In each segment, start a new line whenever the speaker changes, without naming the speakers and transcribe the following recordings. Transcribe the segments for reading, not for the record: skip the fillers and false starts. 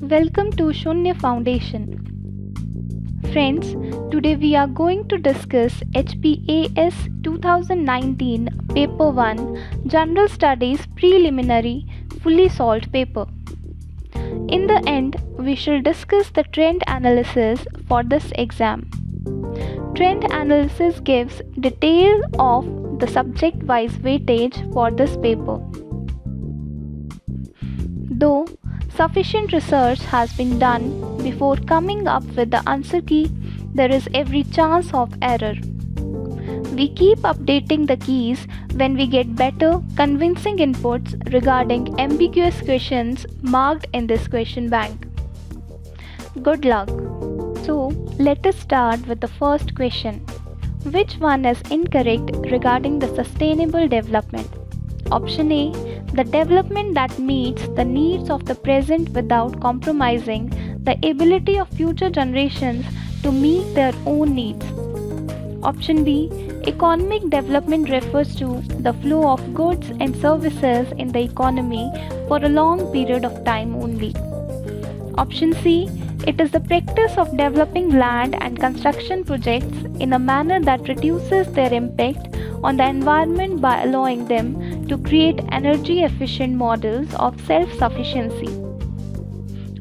Welcome to Shunya Foundation. Friends, today we are going to discuss HPAS 2019 Paper 1 General Studies Preliminary Fully Solved Paper. In the end, we shall discuss the trend analysis for this exam. Trend analysis gives detail of the subject-wise weightage for this paper. Though sufficient research has been done before coming up with the answer key, there is every chance of error. We keep updating the keys when we get better, convincing inputs regarding ambiguous questions marked in this question bank. Good luck! So, let us start with the first question. Which one is incorrect regarding the sustainable development? Option A, the development that meets the needs of the present without compromising the ability of future generations to meet their own needs. Option B, economic development refers to the flow of goods and services in the economy for a long period of time only. Option C, it is the practice of developing land and construction projects in a manner that reduces their impact on the environment by allowing them to create energy efficient models of self-sufficiency.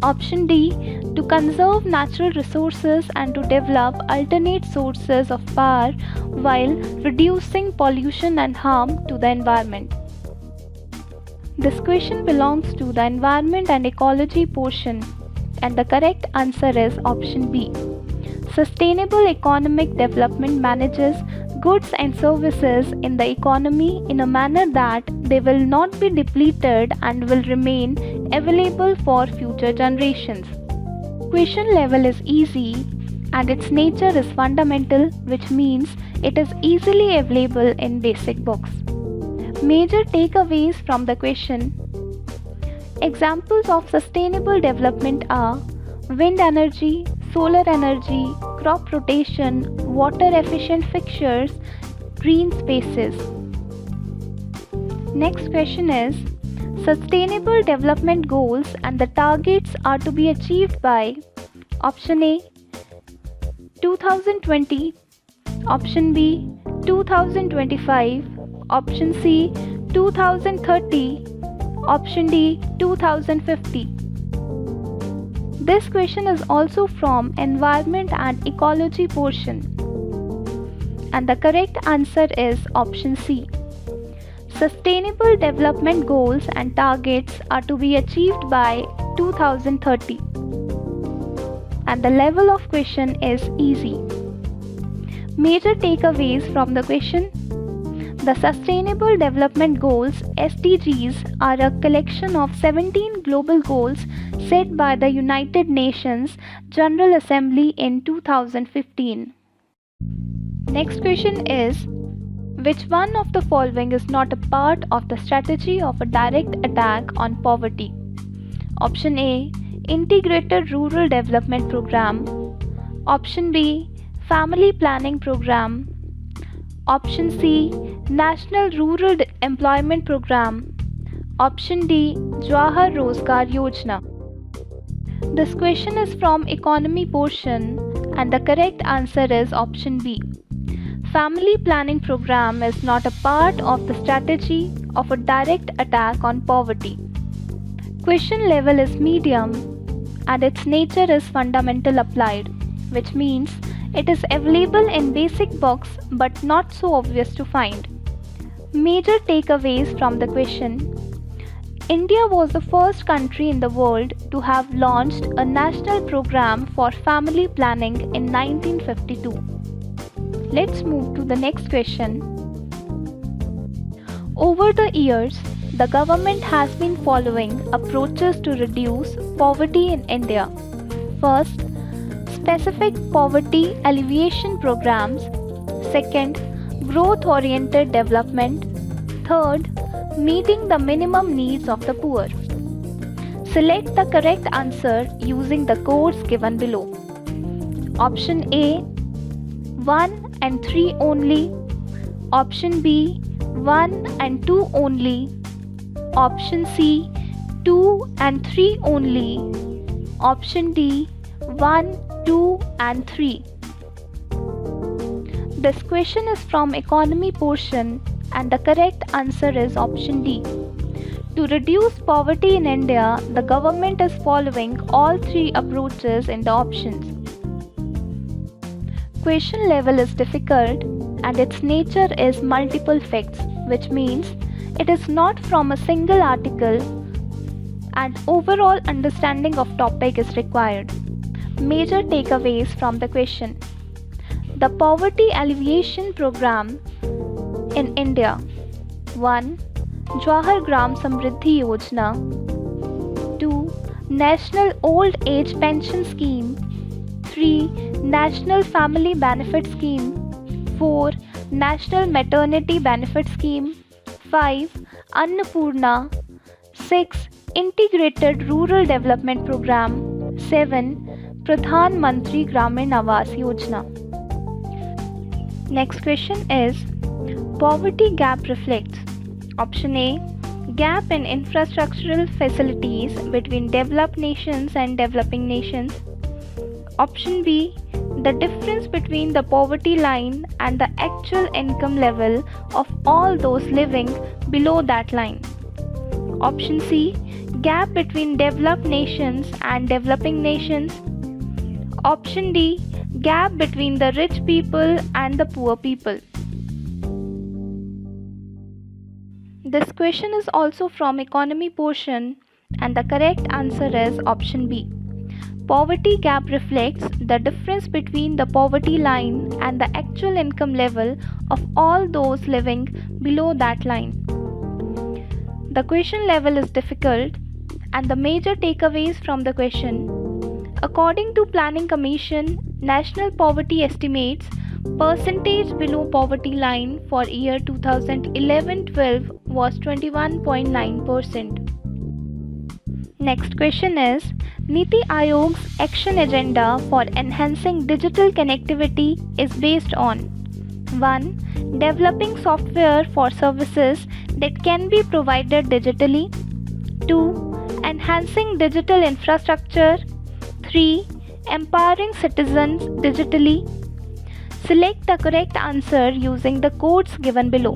Option D, to conserve natural resources and to develop alternate sources of power while reducing pollution and harm to the environment. This question belongs to the environment and ecology portion, and the correct answer is option B. Sustainable economic development manages goods and services in the economy in a manner that they will not be depleted and will remain available for future generations. Question level is easy and its nature is fundamental, which means it is easily available in basic books. Major takeaways from the question. Examples of sustainable development are wind energy, solar energy, crop rotation, water efficient fixtures, green spaces. Next question is, sustainable development goals and the targets are to be achieved by option A 2020, option B 2025, option C 2030, option D 2050. This question is also from Environment and Ecology portion, and the correct answer is option C. Sustainable development goals and targets are to be achieved by 2030, and the level of question is easy. Major takeaways from the question. The Sustainable Development Goals (SDGs) are a collection of 17 global goals set by the United Nations General Assembly in 2015. Next question is, which one of the following is not a part of the strategy of a direct attack on poverty? Option A, Integrated Rural Development Program. Option B, Family Planning Program. Option C, National Rural Employment Program. Option D, Jawahar Rozgar Yojana. This question is from Economy portion, and the correct answer is option B. Family Planning Program is not a part of the strategy of a direct attack on poverty. Question level is medium and its nature is fundamental applied, which means it is available in basic books but not so obvious to find. Major takeaways from the question. India was the first country in the world to have launched a national program for family planning in 1952. Let's move to the next question. Over the years, the government has been following approaches to reduce poverty in India. First, specific poverty alleviation programs. Second, growth-oriented development. Third, meeting the minimum needs of the poor. Select the correct answer using the codes given below. Option A, 1 and 3 only. Option B, 1 and 2 only. Option C, 2 and 3 only. Option D 1, 2 and 3. This question is from economy portion and the correct answer is option D. To reduce poverty in India, the government is following all three approaches in the options. Question level is difficult and its nature is multiple facts, which means it is not from a single article and overall understanding of topic is required. Major takeaways from the question. The poverty alleviation program in India. 1. Jawahar Gram Samriddhi Yojana. 2. National Old Age Pension Scheme. 3. National Family Benefit Scheme. 4. National Maternity Benefit Scheme. 5. Annapurna. 6. Integrated Rural Development Program. 7. Pradhan Mantri Gramin Awas Yojana. Next question is poverty gap reflects. Option A, gap in infrastructural facilities between developed nations and developing nations. Option B, the difference between the poverty line and the actual income level of all those living below that line. Option C, gap between developed nations and developing nations. Option D, gap between the rich people and the poor people. This question is also from economy portion and the correct answer is option B. Poverty gap reflects the difference between the poverty line and the actual income level of all those living below that line. The question level is difficult and the major takeaways from the question. According to Planning Commission, national poverty estimates percentage below poverty line for year 2011-12 was 21.9%. Next question is Niti Aayog's action agenda for enhancing digital connectivity is based on 1. Developing software for services that can be provided digitally. 2. Enhancing digital infrastructure. 3. Empowering citizens digitally. Select the correct answer using the codes given below.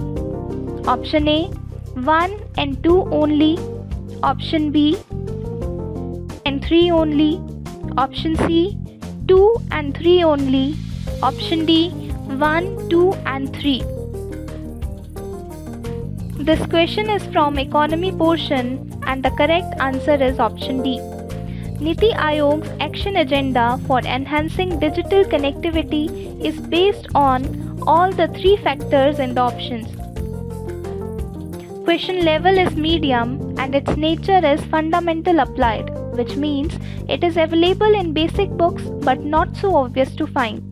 Option A 1 and 2 only. Option B and 3 only. Option C 2 and 3 only. Option D 1, 2 and 3. This question is from economy portion and the correct answer is option D. Niti Aayog's action agenda for enhancing digital connectivity is based on all the three factors in the options. Question level is medium and its nature is fundamental applied, which means it is available in basic books but not so obvious to find.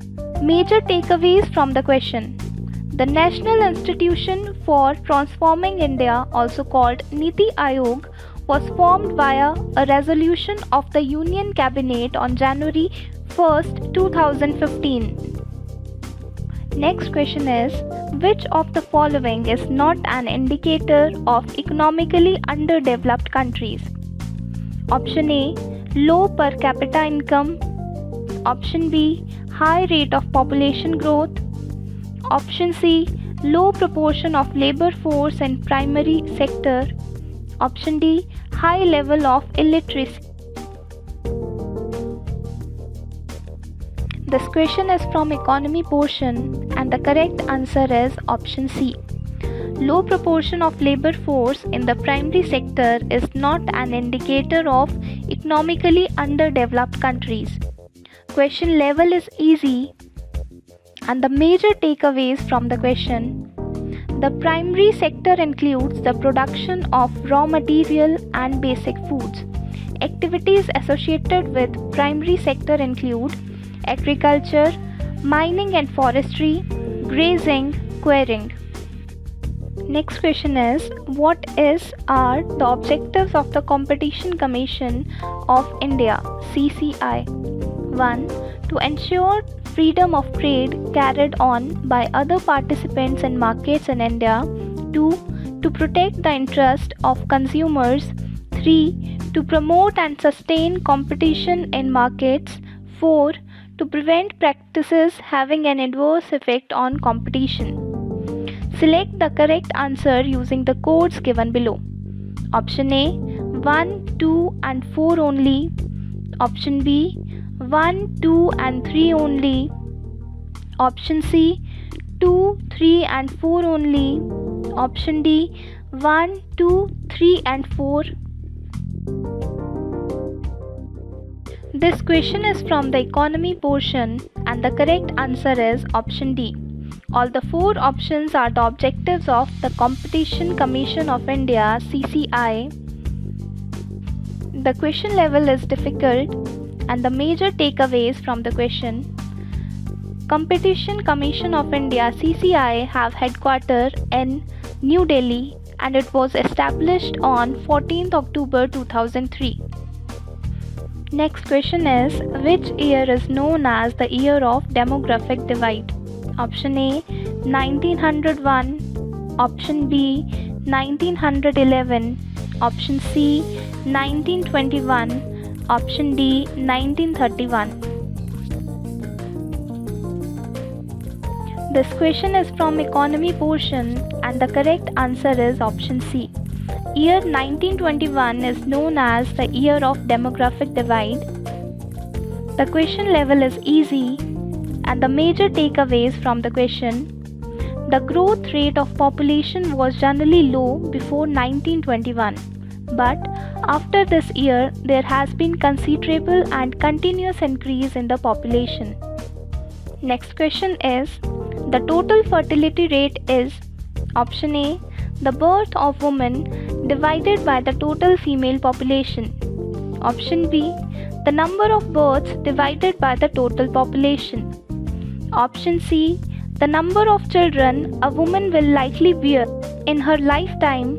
Major takeaways from the question. The National Institution for Transforming India, also called Niti Aayog, was formed via a resolution of the Union Cabinet on January 1st, 2015. Next question is, which of the following is not an indicator of economically underdeveloped countries? Option A, low per capita income. Option B, high rate of population growth. Option C, low proportion of labor force in primary sector. Option D, high level of illiteracy. This question is from economy portion and the correct answer is option C. Low proportion of labor force in the primary sector is not an indicator of economically underdeveloped countries. Question level is easy and the major takeaways from the question. The primary sector includes the production of raw material and basic foods. Activities associated with primary sector include agriculture, mining and forestry, grazing, quarrying. Next question is, what are the objectives of the Competition Commission of India (CCI)? 1. To ensure freedom of trade carried on by other participants in markets in India. 2. To protect the interest of consumers. 3. To promote and sustain competition in markets. 4. To prevent practices having an adverse effect on competition. Select the correct answer using the codes given below. Option A 1, 2 and 4 only. Option B 1, 2 and 3 only. Option C 2, 3 and 4 only. Option D 1, 2, 3 and 4. This question is from the economy portion and the correct answer is option D. All the 4 options are the objectives of the Competition Commission of India CCI. The question level is difficult and the major takeaways from the question. Competition Commission of India CCI have headquarters in New Delhi and it was established on 14th October 2003. Next question is, which year is known as the year of demographic divide? Option A 1901, option B 1911, option C 1921, option D 1931. This question is from economy portion and the correct answer is option C. Year 1921 is known as the year of demographic divide. The question level is easy and the major takeaways from the question. The growth rate of population was generally low before 1921, but after this year there has been considerable and continuous increase in the population. Next question is, the total fertility rate is option A, the birth of women divided by the total female population. Option B, the number of births divided by the total population. Option C, the number of children a woman will likely bear in her lifetime.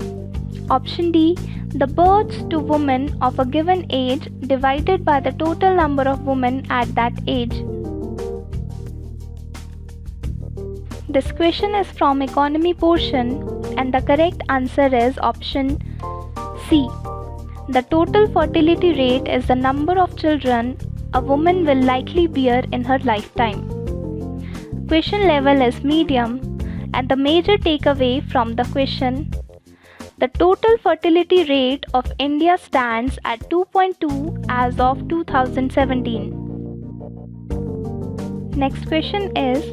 Option D, the births to women of a given age divided by the total number of women at that age. This question is from economy portion and the correct answer is option C. The total fertility rate is the number of children a woman will likely bear in her lifetime. Question level is medium and the major takeaway from the question. The total fertility rate of India stands at 2.2 as of 2017. Next question is,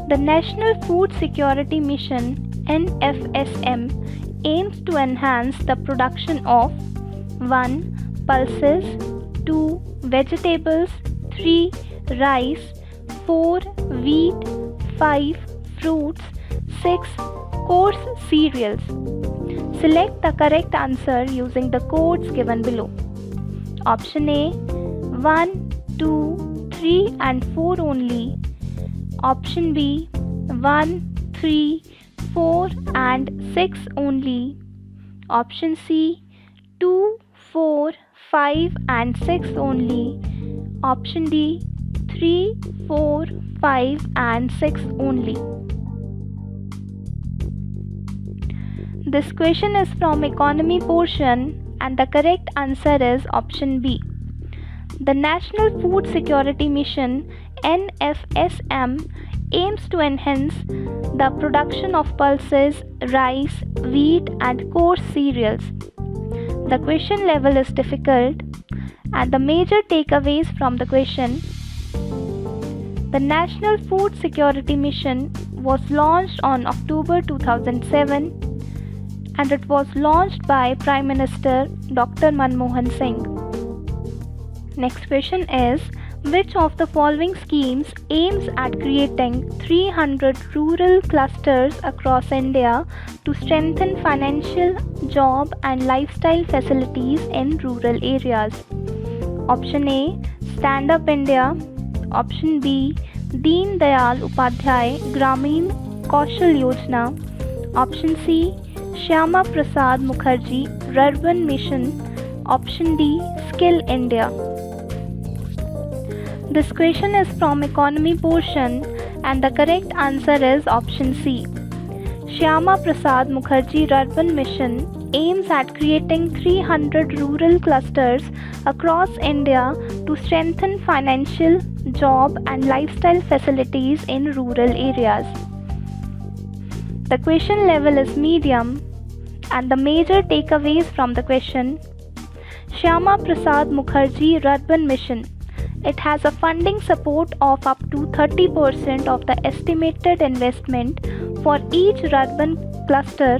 the National Food Security Mission NFSM aims to enhance the production of 1. Pulses, 2. Vegetables, 3. Rice, 4. Wheat, 5. Fruits, 6. Coarse cereals. Select the correct answer using the codes given below. Option A 1, 2, 3 and 4 only. Option B 1, 3, 4 and 6 only. Option C 2, 4, 5 and 6 only. Option D 3, 4, 5 and 6 only. This question is from economy portion and the correct answer is option B. The National Food Security Mission NFSM aims to enhance the production of pulses, rice, wheat and coarse cereals. The question level is difficult and the major takeaways from the question. The National Food Security Mission was launched on October 2007 and it was launched by Prime Minister Dr. Manmohan Singh. Next question is, which of the following schemes aims at creating 300 rural clusters across India to strengthen financial, job and lifestyle facilities in rural areas? Option A, Stand Up India. Option B, Deen Dayal Upadhyay Gramin Kaushal Yojana. Option C, Shyama Prasad Mukherjee Rural Mission. Option D, Skill India. This question is from economy portion and the correct answer is option C. Shyama Prasad Mukherjee Rural Mission aims at creating 300 rural clusters across India to strengthen financial, job, and lifestyle facilities in rural areas. The question level is medium, and the major takeaways from the question: Shyama Prasad Mukherjee Rurban Mission. It has a funding support of up to 30% of the estimated investment for each Rurban cluster,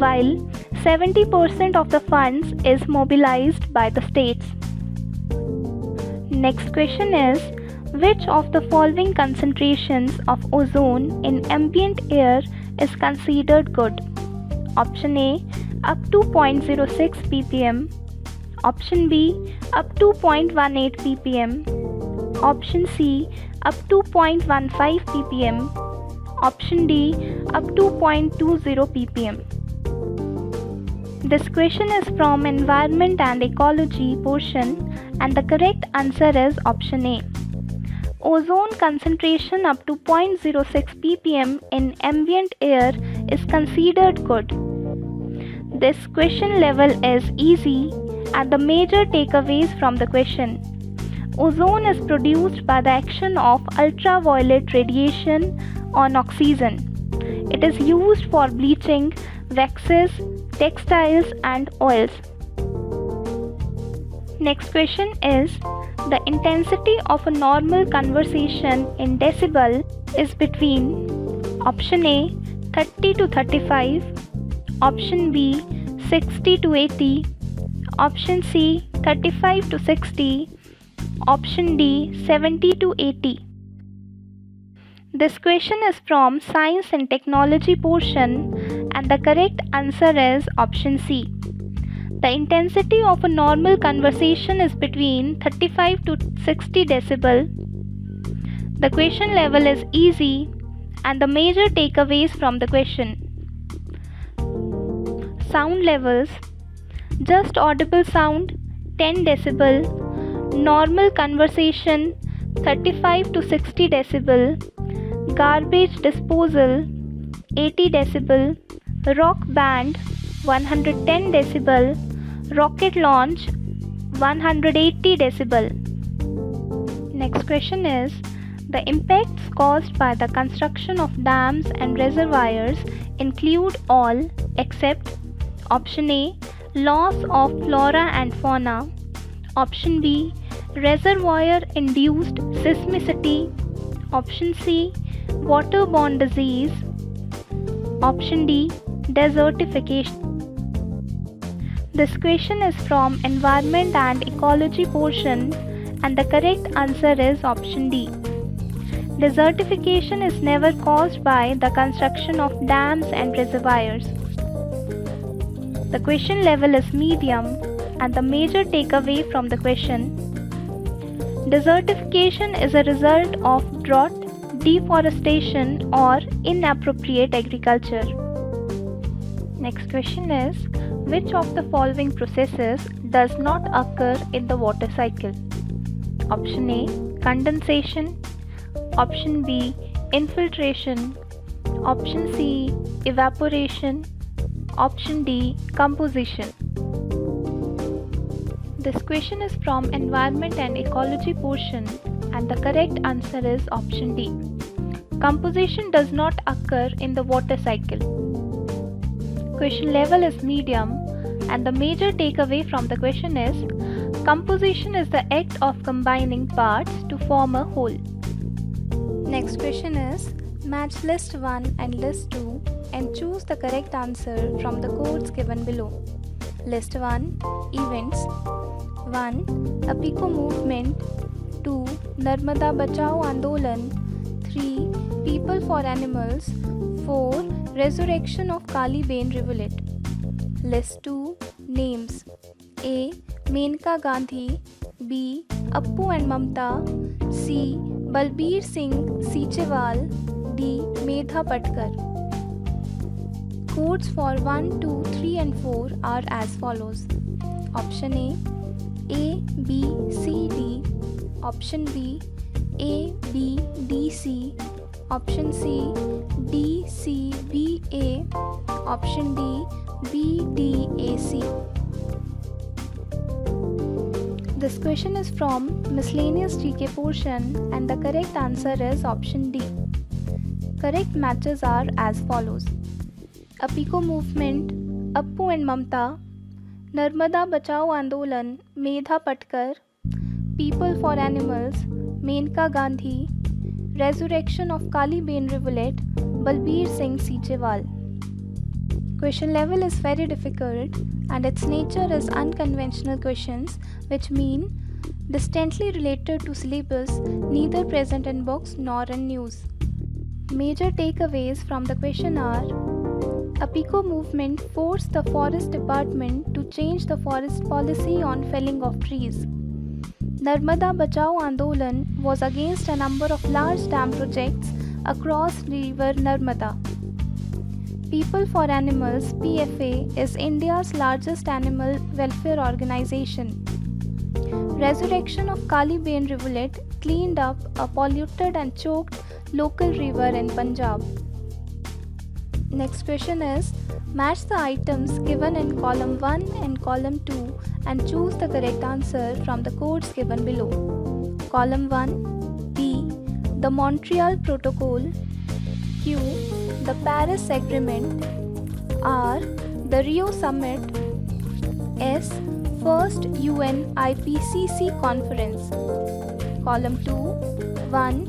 while 70% of the funds is mobilized by the states. Next question is: which of the following concentrations of ozone in ambient air is considered good? Option A, up to 0.06 ppm. Option B, up to 0.18 ppm. Option C, up to 0.15 ppm. Option D, up to 0.20 ppm. This question is from Environment and Ecology portion, and the correct answer is option A. Ozone concentration up to 0.06 ppm in ambient air is considered good. This question level is easy, and the major takeaways from the question: ozone is produced by the action of ultraviolet radiation on oxygen. It is used for bleaching, waxes, textiles, and oils. Next question is: the intensity of a normal conversation in decibel is between option A 30 to 35, option B 60 to 80, option C 35 to 60, option D 70 to 80. This question is from Science and Technology portion, and the correct answer is option C. The intensity of a normal conversation is between 35 to 60 decibel. The question level is easy, and the major takeaways from the question: sound levels: just audible sound 10 decibel, normal conversation 35 to 60 decibel, garbage disposal 80 decibel, rock band 110 decibel, rocket launch 180 decibel. Next question is: the impacts caused by the construction of dams and reservoirs include all except option A, loss of flora and fauna, option B, reservoir induced seismicity, option C, waterborne disease, option D, desertification. This question is from Environment and Ecology portion, and the correct answer is option D. Desertification is never caused by the construction of dams and reservoirs. The question level is medium, and the major takeaway from the question: desertification is a result of drought, deforestation, or inappropriate agriculture. Next question is: which of the following processes does not occur in the water cycle? Option A, condensation, option B, infiltration, option C, evaporation, option D, composition. This question is from Environment and Ecology portion, and the correct answer is option D. Composition does not occur in the water cycle. Question level is medium, and the major takeaway from the question is: composition is the act of combining parts to form a whole. Next question is: match list 1 and list 2 and choose the correct answer from the codes given below. List 1, events: 1, Apiko movement, 2, Narmada Bachao Andolan, 3, People for Animals, 4, Resurrection of Kali Bain Rivulet. List 2, names: A, Menka Gandhi, B, Appu and Mamta, C, Balbir Singh Seechewal, D, Medha Patkar. Codes for 1, 2, 3 and 4 are as follows. Option A, B, C, D. Option B, A, B, D, C. Option C, D, C, B, A. Option D, BDAC. This question is from miscellaneous GK portion and the correct answer is option D. Correct matches are as follows: Apiko movement, Appu and Mamta, Narmada Bachao Andolan, Medha Patkar, People for Animals, Menka Gandhi, Resurrection of Kali Ben Rivulet, Balbir Singh Sichewal. Question level is very difficult and its nature is unconventional questions, which mean distantly related to syllabus, neither present in books nor in news. Major takeaways from the question are: Apiko movement forced the forest department to change the forest policy on felling of trees. Narmada Bachao Andolan was against a number of large dam projects across river Narmada. People for Animals (PFA) is India's largest animal welfare organization. Resurrection of Kali Ben Rivulet cleaned up a polluted and choked local river in Punjab. Next question is: match the items given in column 1 and column 2 and choose the correct answer from the codes given below. Column 1: B. The Montreal Protocol. Q. The Paris Agreement. R. The Rio Summit. S. First UN IPCC Conference. Column 2: 1.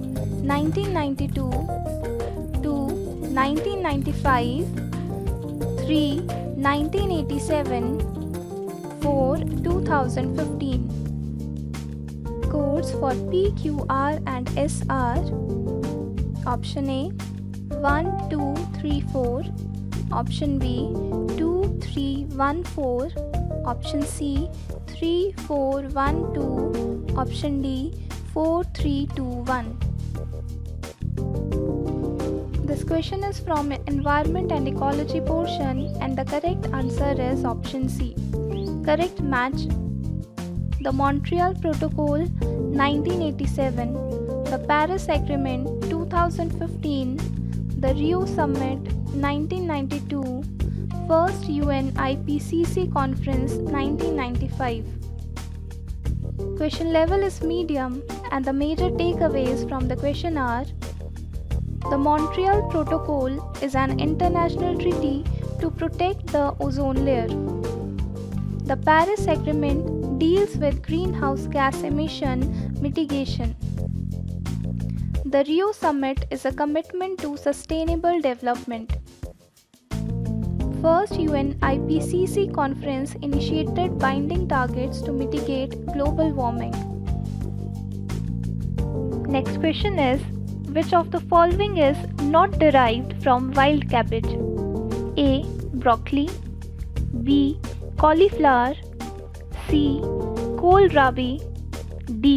1992. 2. 1995. 3. 1987. 4. 2015. Codes for P, Q, R and S are: option A 1, 2, 3, 4, option B 2, 3, 1, 4, option C 3, 4, 1, 2, option D 4, 3, 2, 1. This question is from Environment and Ecology portion and the correct answer is option C. Correct match: the Montreal Protocol 1987, the Paris Agreement 2015, the Rio Summit 1992, First UN IPCC Conference 1995. Question level is medium and the major takeaways from the question are: the Montreal Protocol is an international treaty to protect the ozone layer. The Paris Agreement deals with greenhouse gas emission mitigation. The Rio Summit is a commitment to sustainable development. First UN IPCC conference initiated binding targets to mitigate global warming. Next question is: which of the following is not derived from wild cabbage? A. Broccoli. B. Cauliflower. C. Kohlrabi. D.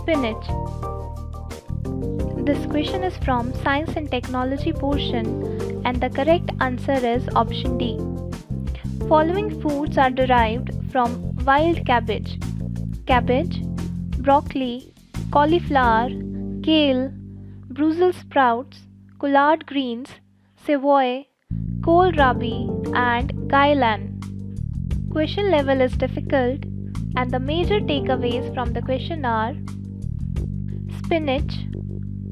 Spinach. This question is from Science and Technology portion and the correct answer is option D. Following foods are derived from wild cabbage: cabbage, broccoli, cauliflower, kale, Brussels sprouts, collard greens, savoy, kohlrabi and gailan. Question level is difficult and the major takeaways from the question are: spinach,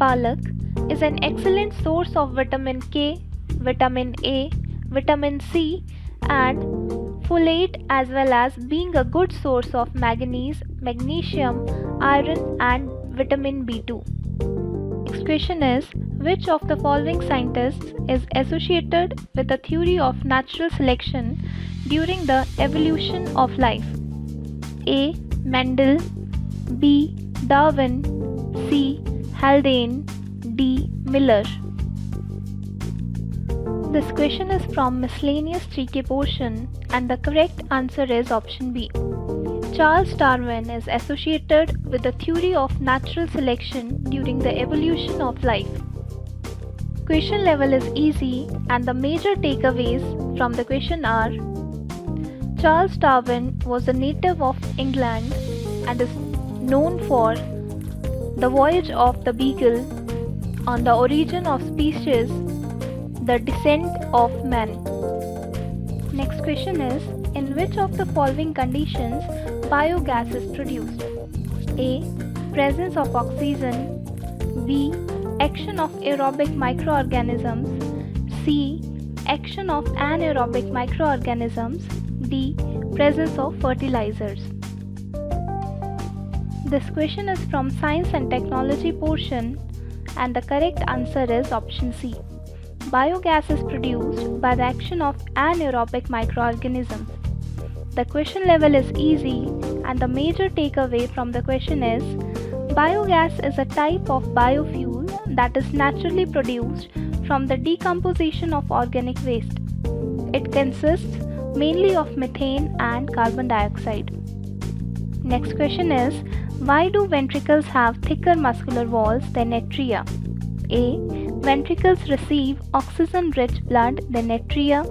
palak is an excellent source of vitamin K, vitamin A, vitamin C and folate, as well as being a good source of manganese, magnesium, iron and vitamin B2. Next question is: which of the following scientists is associated with the theory of natural selection during the evolution of life? A. Mendel. B. Darwin. C. Haldane. D. Miller. This question is from miscellaneous GK portion and the correct answer is option B. Charles Darwin is associated with the theory of natural selection during the evolution of life. Question level is easy and the major takeaways from the question are: Charles Darwin was a native of England and is known for The Voyage of the Beagle, On the Origin of Species, The Descent of Man. Next question is, in which of the following conditions biogas is produced? A. Presence of oxygen. B. Action of aerobic microorganisms. C. Action of anaerobic microorganisms. D. Presence of fertilizers. This question is from Science and Technology portion and the correct answer is option C. Biogas is produced by the action of anaerobic microorganisms. The question level is easy and the major takeaway from the question is biogas is a type of biofuel that is naturally produced from the decomposition of organic waste. It consists mainly of methane and carbon dioxide. Next question is, why do ventricles have thicker muscular walls than atria? A. Ventricles receive oxygen-rich blood than atria.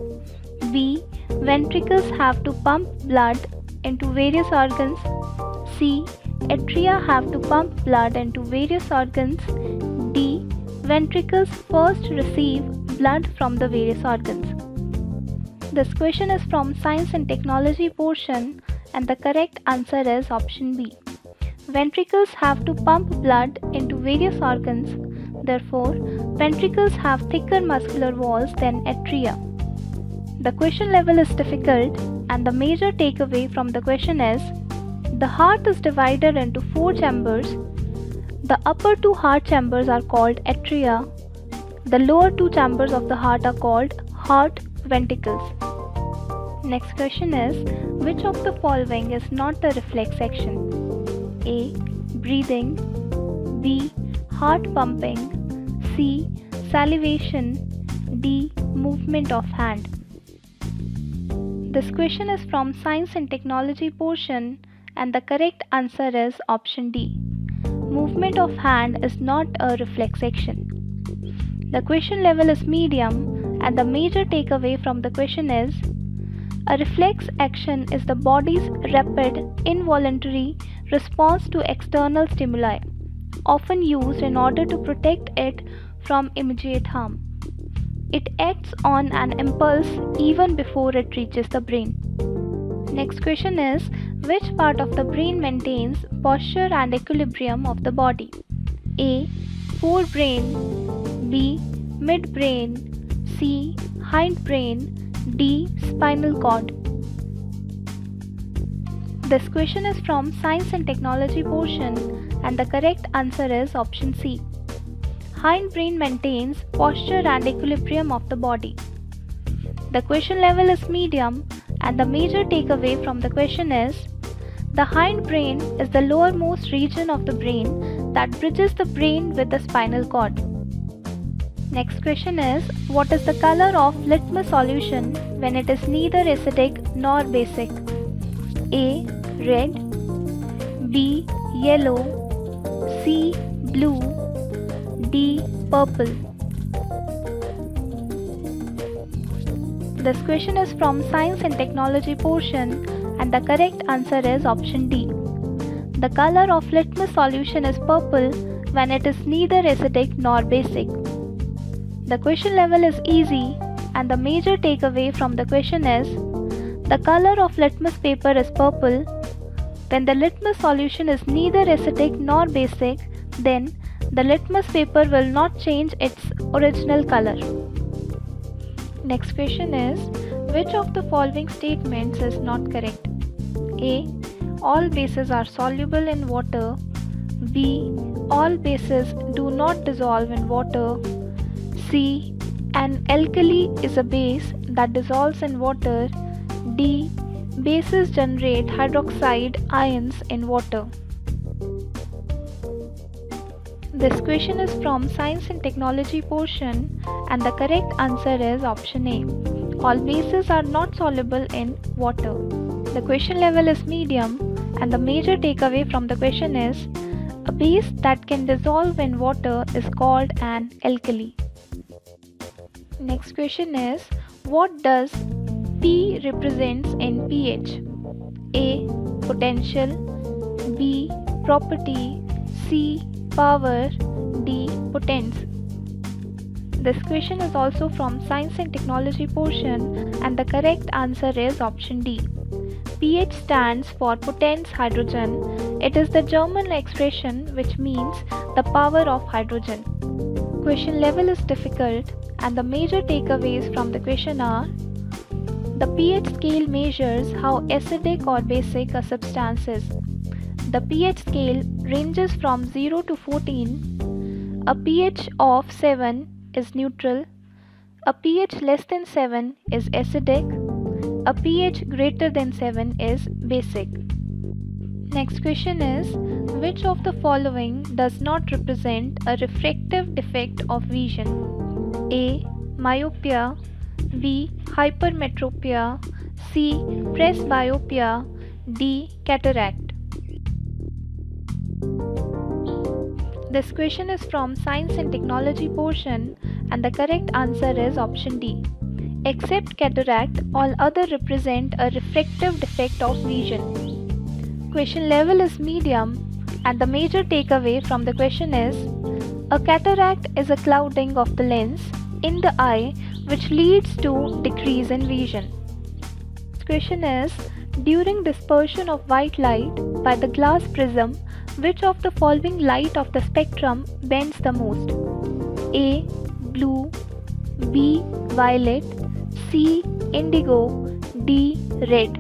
B. Ventricles have to pump blood into various organs. C. Atria have to pump blood into various organs. D. Ventricles first receive blood from the various organs. This question is from Science and Technology portion and the correct answer is option B. Ventricles have to pump blood into various organs. Therefore, ventricles have thicker muscular walls than atria. The question level is difficult and the major takeaway from the question is the heart is divided into 4 chambers. The upper 2 heart chambers are called atria. The lower 2 chambers of the heart are called heart ventricles. Next question is, which of the following is not the reflex action? A. Breathing. B. Heart pumping. C. Salivation. D. Movement of hand. This question is from Science and Technology portion and the correct answer is option D. Movement of hand is not a reflex action. The question level is medium and the major takeaway from the question is a reflex action is the body's rapid, involuntary response to external stimuli, often used in order to protect it from immediate harm. It acts on an impulse even before it reaches the brain. Next question is, which part of the brain maintains posture and equilibrium of the body? A. Forebrain. B. Midbrain. C. Hindbrain. D. Spinal cord. This question is from Science and Technology portion and the correct answer is option C. Hindbrain maintains posture and equilibrium of the body. The question level is medium and the major takeaway from the question is the hindbrain is the lowermost region of the brain that bridges the brain with the spinal cord. Next question is, what is the color of litmus solution when it is neither acidic nor basic? A. Red. B. Yellow. C. Blue. D. Purple. This question is from Science and Technology portion and the correct answer is option D. The color of litmus solution is purple when it is neither acidic nor basic. The question level is easy and the major takeaway from the question is the color of litmus paper is purple. When the litmus solution is neither acidic nor basic, then the litmus paper will not change its original color. Next question is, which of the following statements is not correct? A. All bases are soluble in water. B. All bases do not dissolve in water. C. An alkali is a base that dissolves in water. D. Bases generate hydroxide ions in water. This question is from Science and Technology portion and the correct answer is option A. All bases are not soluble in water. The question level is medium and the major takeaway from the question is a base that can dissolve in water is called an alkali. Next question is, what does P represents in pH? A. Potential. B. Property. C. Power. D. Potence. This question is also from Science and Technology portion and the correct answer is option D. pH stands for potens hydrogen. It is the German expression which means the power of hydrogen. Question level is difficult and the major takeaways from the question are: the pH scale measures how acidic or basic a substance is. The pH scale ranges from 0 to 14. A pH of 7 is neutral. A pH less than 7 is acidic. A pH greater than 7 is basic. Next question is: which of the following does not represent a refractive defect of vision? A. Myopia. B. Hypermetropia. C. Presbyopia. D. Cataract. This question is from Science and Technology portion and the correct answer is option D. Except cataract, all other represent a refractive defect of vision. Question level is medium and the major takeaway from the question is: a cataract is a clouding of the lens in the eye which leads to decrease in vision. This question is: during dispersion of white light by the glass prism, which of the following light of the spectrum bends the most? A. Blue. B. Violet. C. Indigo. D. Red.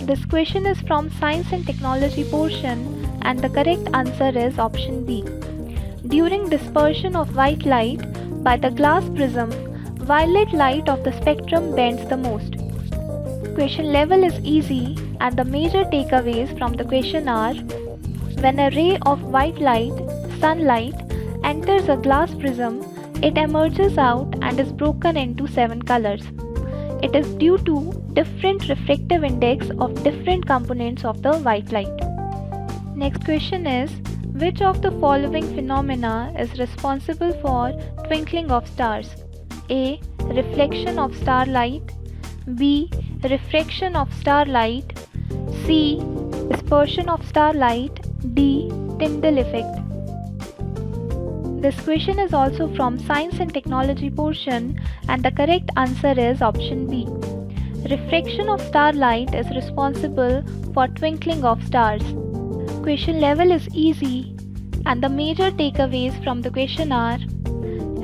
This question is from Science and Technology portion and the correct answer is option B. During dispersion of white light by the glass prism, violet light of the spectrum bends the most. Question level is easy and the major takeaways from the question are: when a ray of white light, sunlight, enters a glass prism, it emerges out and is broken into 7 colors. It is due to different refractive index of different components of the white light. Next question is: which of the following phenomena is responsible for twinkling of stars? A. Reflection of starlight. B. Refraction of starlight. C. Dispersion of starlight. D. Tyndall effect. This question is also from Science and Technology portion and the correct answer is option B. Refraction of starlight is responsible for twinkling of stars. Question level is easy and the major takeaways from the question are: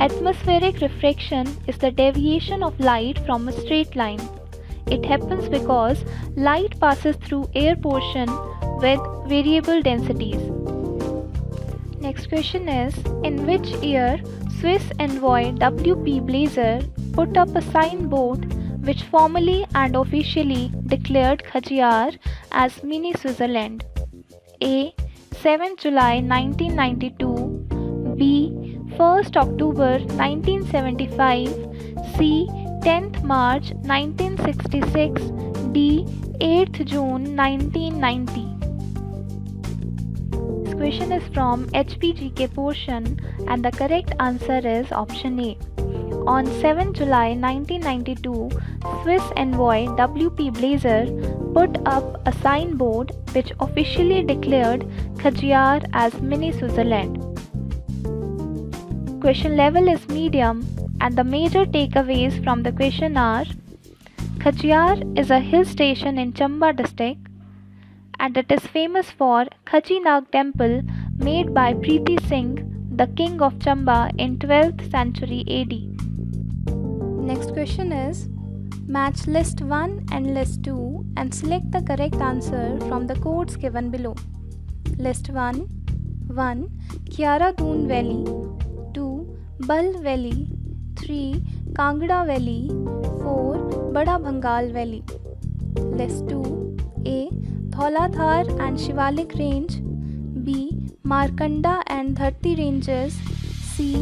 atmospheric refraction is the deviation of light from a straight line. It happens because light passes through air portion with variable densities. Next question is: in which year Swiss envoy W.P. Blazer put up a signboard which formally and officially declared Khajiar as Mini Switzerland? A. 7 July 1992. B. 1st October 1975. C. 10th March 1966. D. 8th June 1990. This question is from HPGK portion and the correct answer is option A. On 7 July 1992, Swiss envoy W.P. Blazer put up a signboard which officially declared Khajiar as Mini Switzerland. Question level is medium and the major takeaways from the question are: Khajiar is a hill station in Chamba district and it is famous for Khaji Nag temple made by Preeti Singh, the king of Chamba in 12th century AD. Next question is: match list 1 and list 2 and select the correct answer from the codes given below. List 1: 1. Kiara Doon Valley. 2. Bal Valley. 3. Kangra Valley. 4. Bada Bhangal Valley. List 2: A. Dhauladhar and Shivalik Range. B. Markanda and Dharti Ranges. C.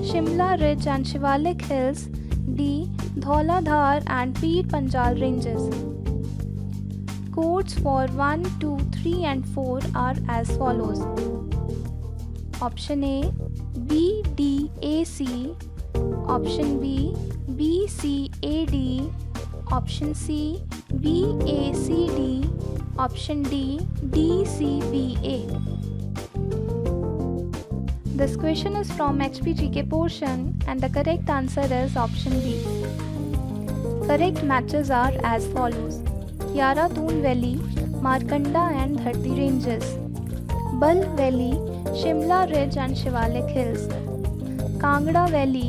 Shimla Ridge and Shivalik Hills. D. Dhauladhar and Peer Panjal Ranges. Codes for 1, 2, 3 and 4 are as follows. Option A, B, D, A, C. Option B, B, C, A, D. Option C, B, A, C, D. Option D, D, C, B, A. This question is from HPGK portion and the correct answer is option B. Correct matches are as follows: Kyara Doon Valley, Markanda and Dharti Ranges, Bal Valley, Shimla Ridge and Shivalik Hills, Kangra Valley,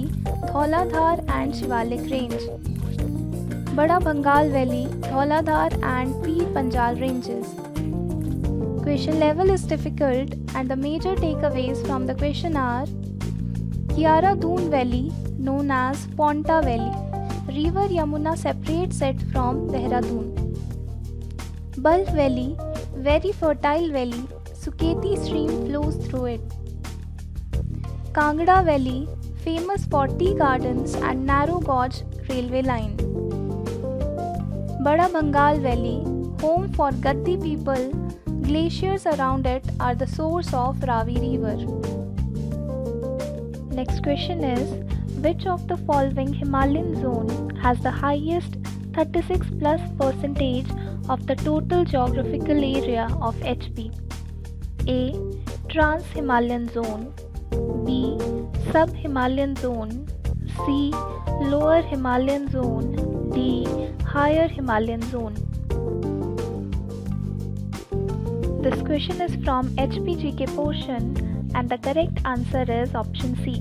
Dhauladhar and Shivalik Range, Bada Bengal Valley, Dhauladhar and Pir Panjal Ranges. Question level is difficult and the major takeaways from the question are: Kyara Doon Valley, known as Ponta Valley, River Yamuna separates it from Dehradun. Bal Valley, very fertile valley, Suketi stream flows through it. Kangra Valley, famous for tea gardens and narrow gauge railway line. Bada Bengal Valley, home for Gaddi people, glaciers around it are the source of Ravi River. Next question is: which of the following Himalayan zone has the highest 36+% of the total geographical area of HP? A. Trans-Himalayan zone, B. Sub-Himalayan zone, C. Lower Himalayan zone, D. Higher Himalayan zone. This question is from HPGK portion and the correct answer is option C.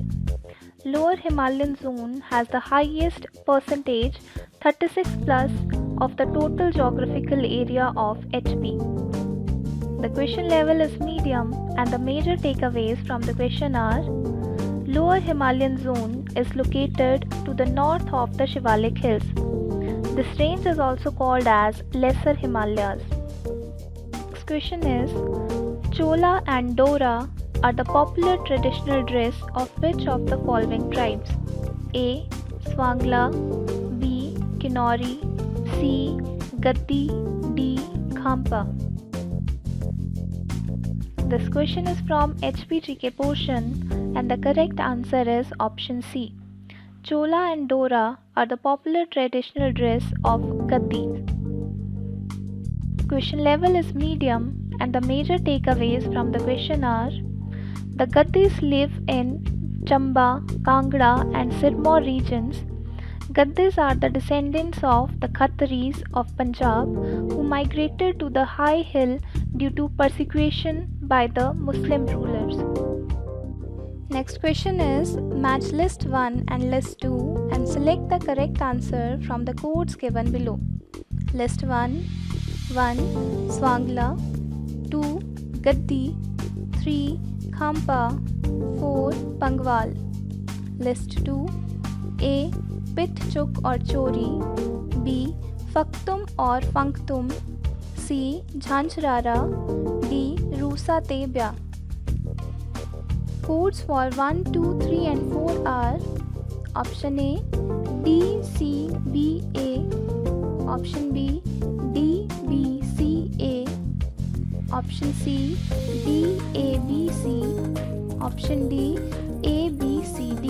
Lower Himalayan zone has the highest percentage, 36+, of the total geographical area of HP. The question level is medium and the major takeaways from the question are: Lower Himalayan zone is located to the north of the Shivalik Hills. This range is also called as Lesser Himalayas. Next question is: Chola and Dora are the popular traditional dress of which of the following tribes? A. Swangla, B. Kinnauri, C. Gaddi, D. Khampa. This question is from HPGK portion and the correct answer is option C. Chola and Dora are the popular traditional dress of Gaddis. Question level is medium and the major takeaways from the question are: the Gaddis live in Chamba, Kangra and Sirmaur regions. Gaddis are the descendants of the Khattaris of Punjab who migrated to the high hill due to persecution by the Muslim rulers. Next question is: match list 1 and list 2 and select the correct answer from the codes given below. List 1: 1. Swangla, 2. Gaddi, 3. Khampa, 4. Pangwal. List 2: A. Pit Chuk or Chori, B. Faktum or Funktum, C. Jhanjrara, D. Rusa Tebya. Codes for 1, 2, 3 and 4 are option A D, C, B, A, option B D, B, C, A, option C D, A, B, C, option D A, B, C, D.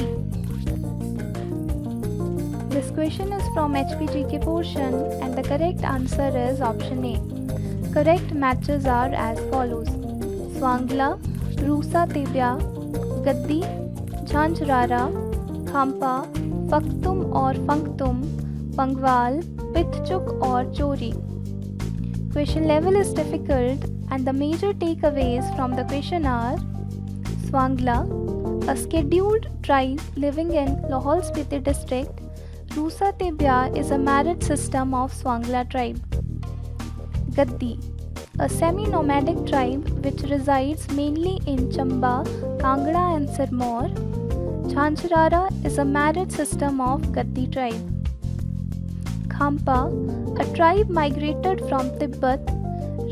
This question is from HPGK portion and the correct answer is option A. Correct matches are as follows: Swangla, Rusa Tebya, Gaddi, Jhanjrara, Khampa, Faktum or Funktum, Pangwal, Pitchuk or Chori. Question level is difficult and the major takeaways from the question are: Swangla, a scheduled tribe living in Lahaul Spiti district. Rusa Tebya is a marriage system of Swangla tribe. Gaddi, a semi-nomadic tribe which resides mainly in Chamba, Kangra and Sirmaur. Jhanjrara is a marriage system of Gaddi tribe. Khampa, a tribe migrated from Tibet,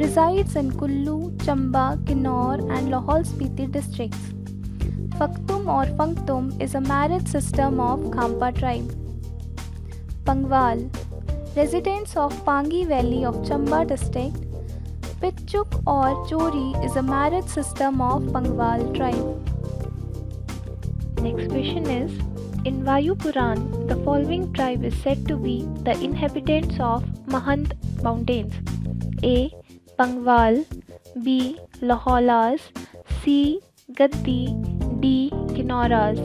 resides in Kullu, Chamba, Kinnaur and Lahaul Spiti districts. Faktum or Funktum is a marriage system of Khampa tribe. Pangwal, residents of Pangi Valley of Chamba district. Pitchuk or Chori is a marriage system of Pangwal tribe. Next question is: in Vayu Puran, the following tribe is said to be the inhabitants of Mahant mountains. A. Pangwal, B. Lahaulas, C. Gaddi, D. Kinauras.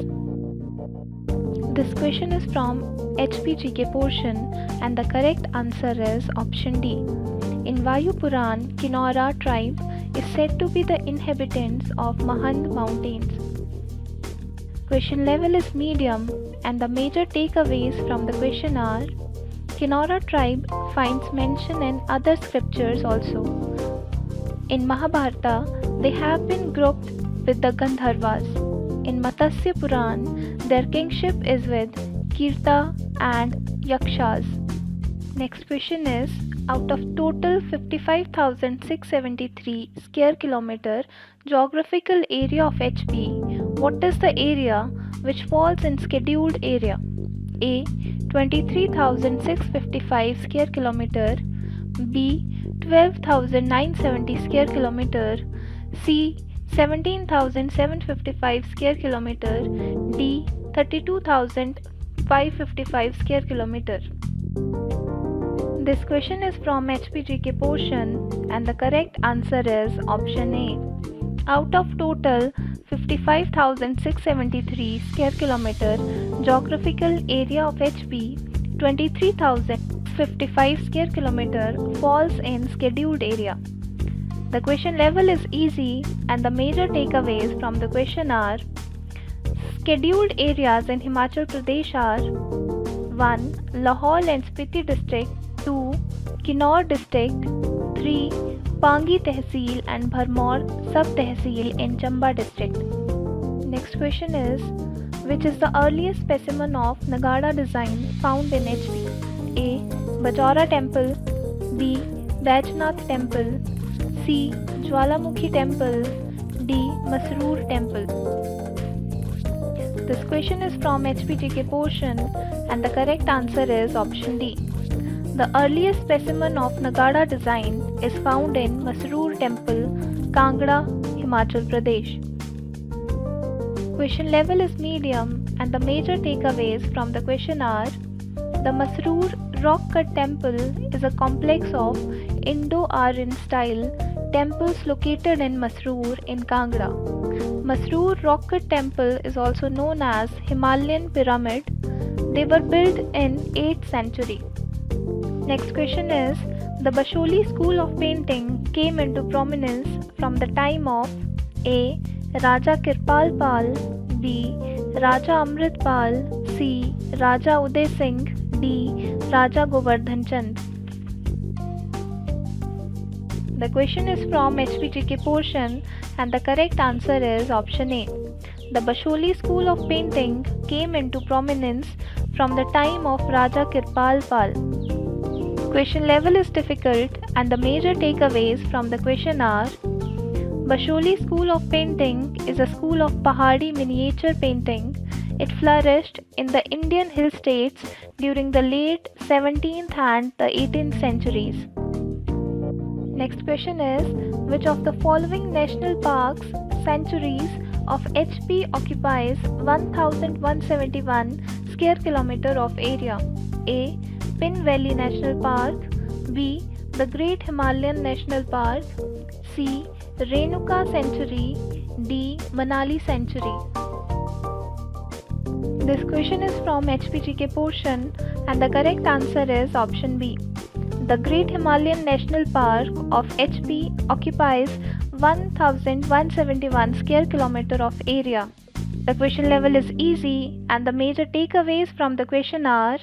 This question is from HPGK portion and the correct answer is option D. In Vayu Puran, Kinaura tribe is said to be the inhabitants of Mahand mountains. Question level is medium and the major takeaways from the question are: Kinaura tribe finds mention in other scriptures also. In Mahabharata, they have been grouped with the Gandharvas. In Matsya Puran, their kingship is with Kirta and Yakshas. Next question is: out of total 55,673 square kilometer geographical area of HP, what is the area which falls in scheduled area? A. 23,655 square kilometer, B. 12,970 square kilometer, C. 17,755 square kilometer, D. 32,555 square kilometer. This question is from HPGK portion and the correct answer is option A. Out of total 55,673 square kilometer geographical area of HP, 23,055 square kilometer falls in scheduled area. The question level is easy and the major takeaways from the question are: scheduled areas in Himachal Pradesh are 1. Lahaul and Spiti district, 2. Kinnaur district, 3. Pangi Tehsil and Bharmor sub-tehsil in Chamba district. Next question is: which is the earliest specimen of Nagada design found in HP? A. Bajora temple, B. Baijnath temple, C. Jwalamukhi temple, D. Masroor temple. This question is from HPGK portion and the correct answer is option D. The earliest specimen of Nagada design is found in Masroor temple, Kangra, Himachal Pradesh. Question level is medium and the major takeaways from the question are: the Masroor rock cut temple is a complex of Indo-Aryan style temples located in Masroor in Kangra. Masroor rock cut temple is also known as Himalayan pyramid. They were built in 8th century. Next question is: the Basholi school of painting came into prominence from the time of A. Raja Kirpal Pal, B. Raja Amrit Pal, C. Raja Uday Singh, D. Raja Govardhan Chand. The question is from HPGK portion and the correct answer is option A. The Basholi school of painting came into prominence from the time of Raja Kirpal Pal. Question level is difficult and the major takeaways from the question are: Basholi school of painting is a school of Pahadi miniature painting. It flourished in the Indian hill states during the late 17th and the 18th centuries. Next question is: which of the following national parks sanctuaries of HP occupies 1,171 square kilometer of area? A. Pin Valley National Park, B. the Great Himalayan National Park, C. Renuka Sanctuary, D. Manali Sanctuary. This question is from HPGK portion and the correct answer is option B. The Great Himalayan National Park of HP occupies 1,171 square kilometer of area. The question level is easy and the major takeaways from the question are: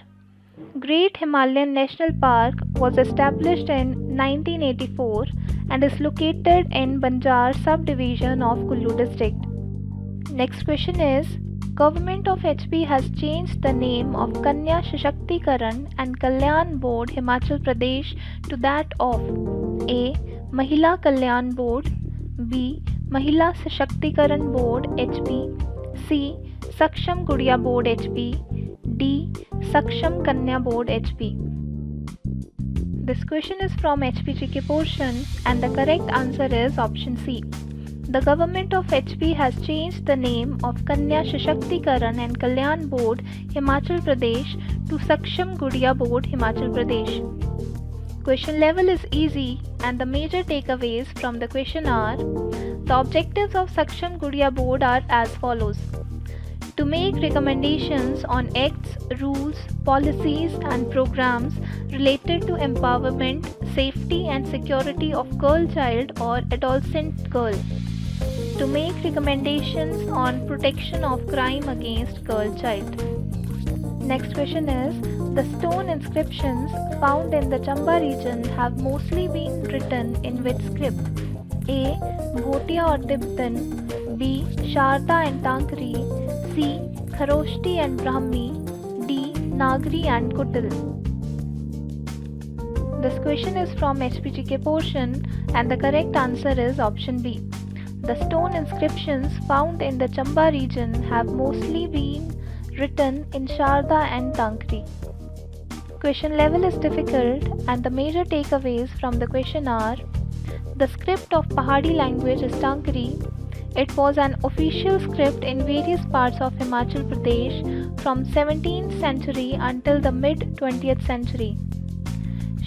Great Himalayan National Park was established in 1984 and is located in Banjar subdivision of Kullu district. Next question is: Government of HP has changed the name of Kanya Sashakti-karan and Kalyan Board Himachal Pradesh to that of A. Mahila Kalyan Board, B. Mahila Sashakti-karan Board HP, C. Saksham Gudiya Board HP, D. Saksham Kanya Board HP. This question is from HPGK portion and the correct answer is option C. The government of HP has changed the name of Kanya Sashakti-karan and Kalyan Board Himachal Pradesh to Saksham Gudiya Board Himachal Pradesh. Question level is easy and the major takeaways from the question are: The objectives of Saksham Gudiya Board are as follows: to make recommendations on acts, rules, policies, and programs related to empowerment, safety, and security of girl child or adolescent girl. To make recommendations on protection of crime against girl child. Next question is, the stone inscriptions found in the Chamba region have mostly been written in which script? A. Bhotia or Tibetan, B. Sharda and Tankri, C. Kharoshti and Brahmi, D. Nagri and Kutil. This question is from HPGK portion and the correct answer is option B. The stone inscriptions found in the Chamba region have mostly been written in Sharda and Tankri. Question level is difficult and the major takeaways from the question are: the script of Pahadi language is Tankri. It was an official script in various parts of Himachal Pradesh from 17th century until the mid-20th century.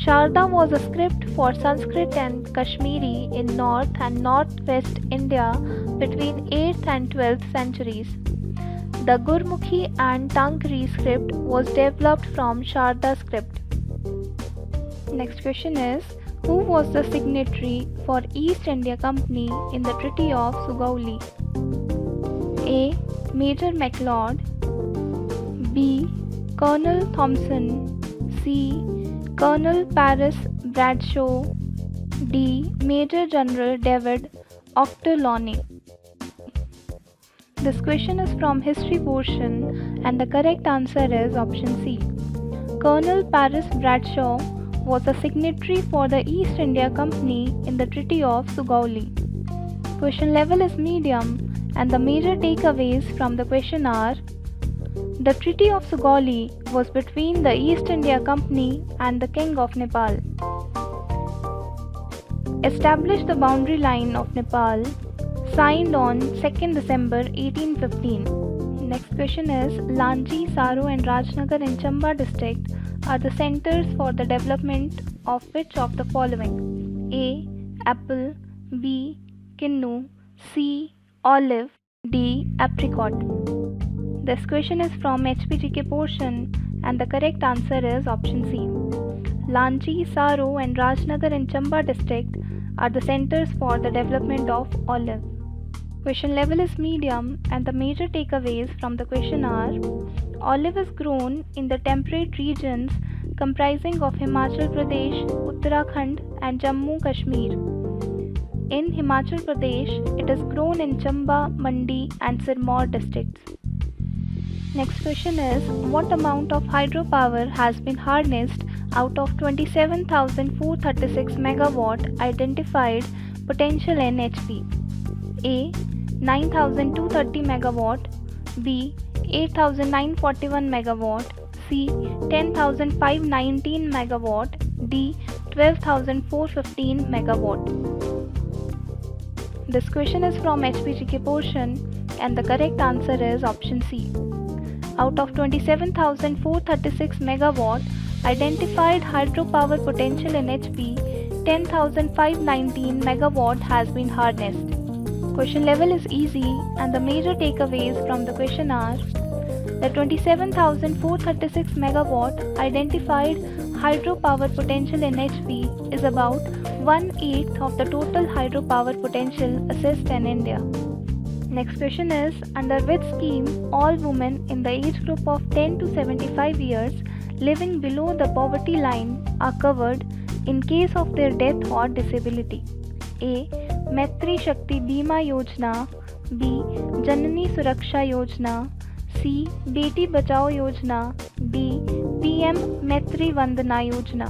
Sharda was a script for Sanskrit and Kashmiri in North and Northwest India between 8th and 12th centuries. The Gurmukhi and Tankri script was developed from Sharda script. Next question is, who was the signatory for East India Company in the Treaty of Sugauli? A. Major MacLeod, B. Colonel Thompson, C. Colonel Paris Bradshaw, D. Major General David Ochterlony. This question is from history portion and the correct answer is option C. Colonel Paris Bradshaw was a signatory for the East India Company in the Treaty of Sugauli. Question level is medium and the major takeaways from the question are: the Treaty of Sugauli was between the East India Company and the King of Nepal. Established the boundary line of Nepal, signed on 2nd December 1815. Next question is, Lanji, Saro and Rajnagar in Chamba district are the centers for the development of which of the following? A. Apple, B. Kinnu, C. Olive, D. Apricot. This question is from HPGK portion and the correct answer is option C. Lanji, Saro and Rajnagar in Chamba district are the centers for the development of olive. Question level is medium and the major takeaways from the question are: olive is grown in the temperate regions comprising of Himachal Pradesh, Uttarakhand and Jammu Kashmir. In Himachal Pradesh, it is grown in Chamba, Mandi and Sirmaur districts. Next question is, what amount of hydropower has been harnessed out of 27,436 megawatt identified potential in HP? A. 9,230 megawatt, B. 8,941 megawatt, C. 10,519 megawatt, D. 12,415 megawatt. This question is from HPGK portion and the correct answer is option C. Out of 27,436 megawatt identified hydropower potential in HP, 10,519 megawatt has been harnessed. Question level is easy and the major takeaways from the question are: the 27,436 megawatt identified hydropower potential in HP is about 1/8 of the total hydropower potential assessed in India. Next question is, under which scheme all women in the age group of 10 to 75 years living below the poverty line are covered in case of their death or disability? A. Maitri Shakti Bima Yojana, B. Janani Suraksha Yojana, C. Beti Bachao Yojana, D. PM Maitri Vandana Yojana.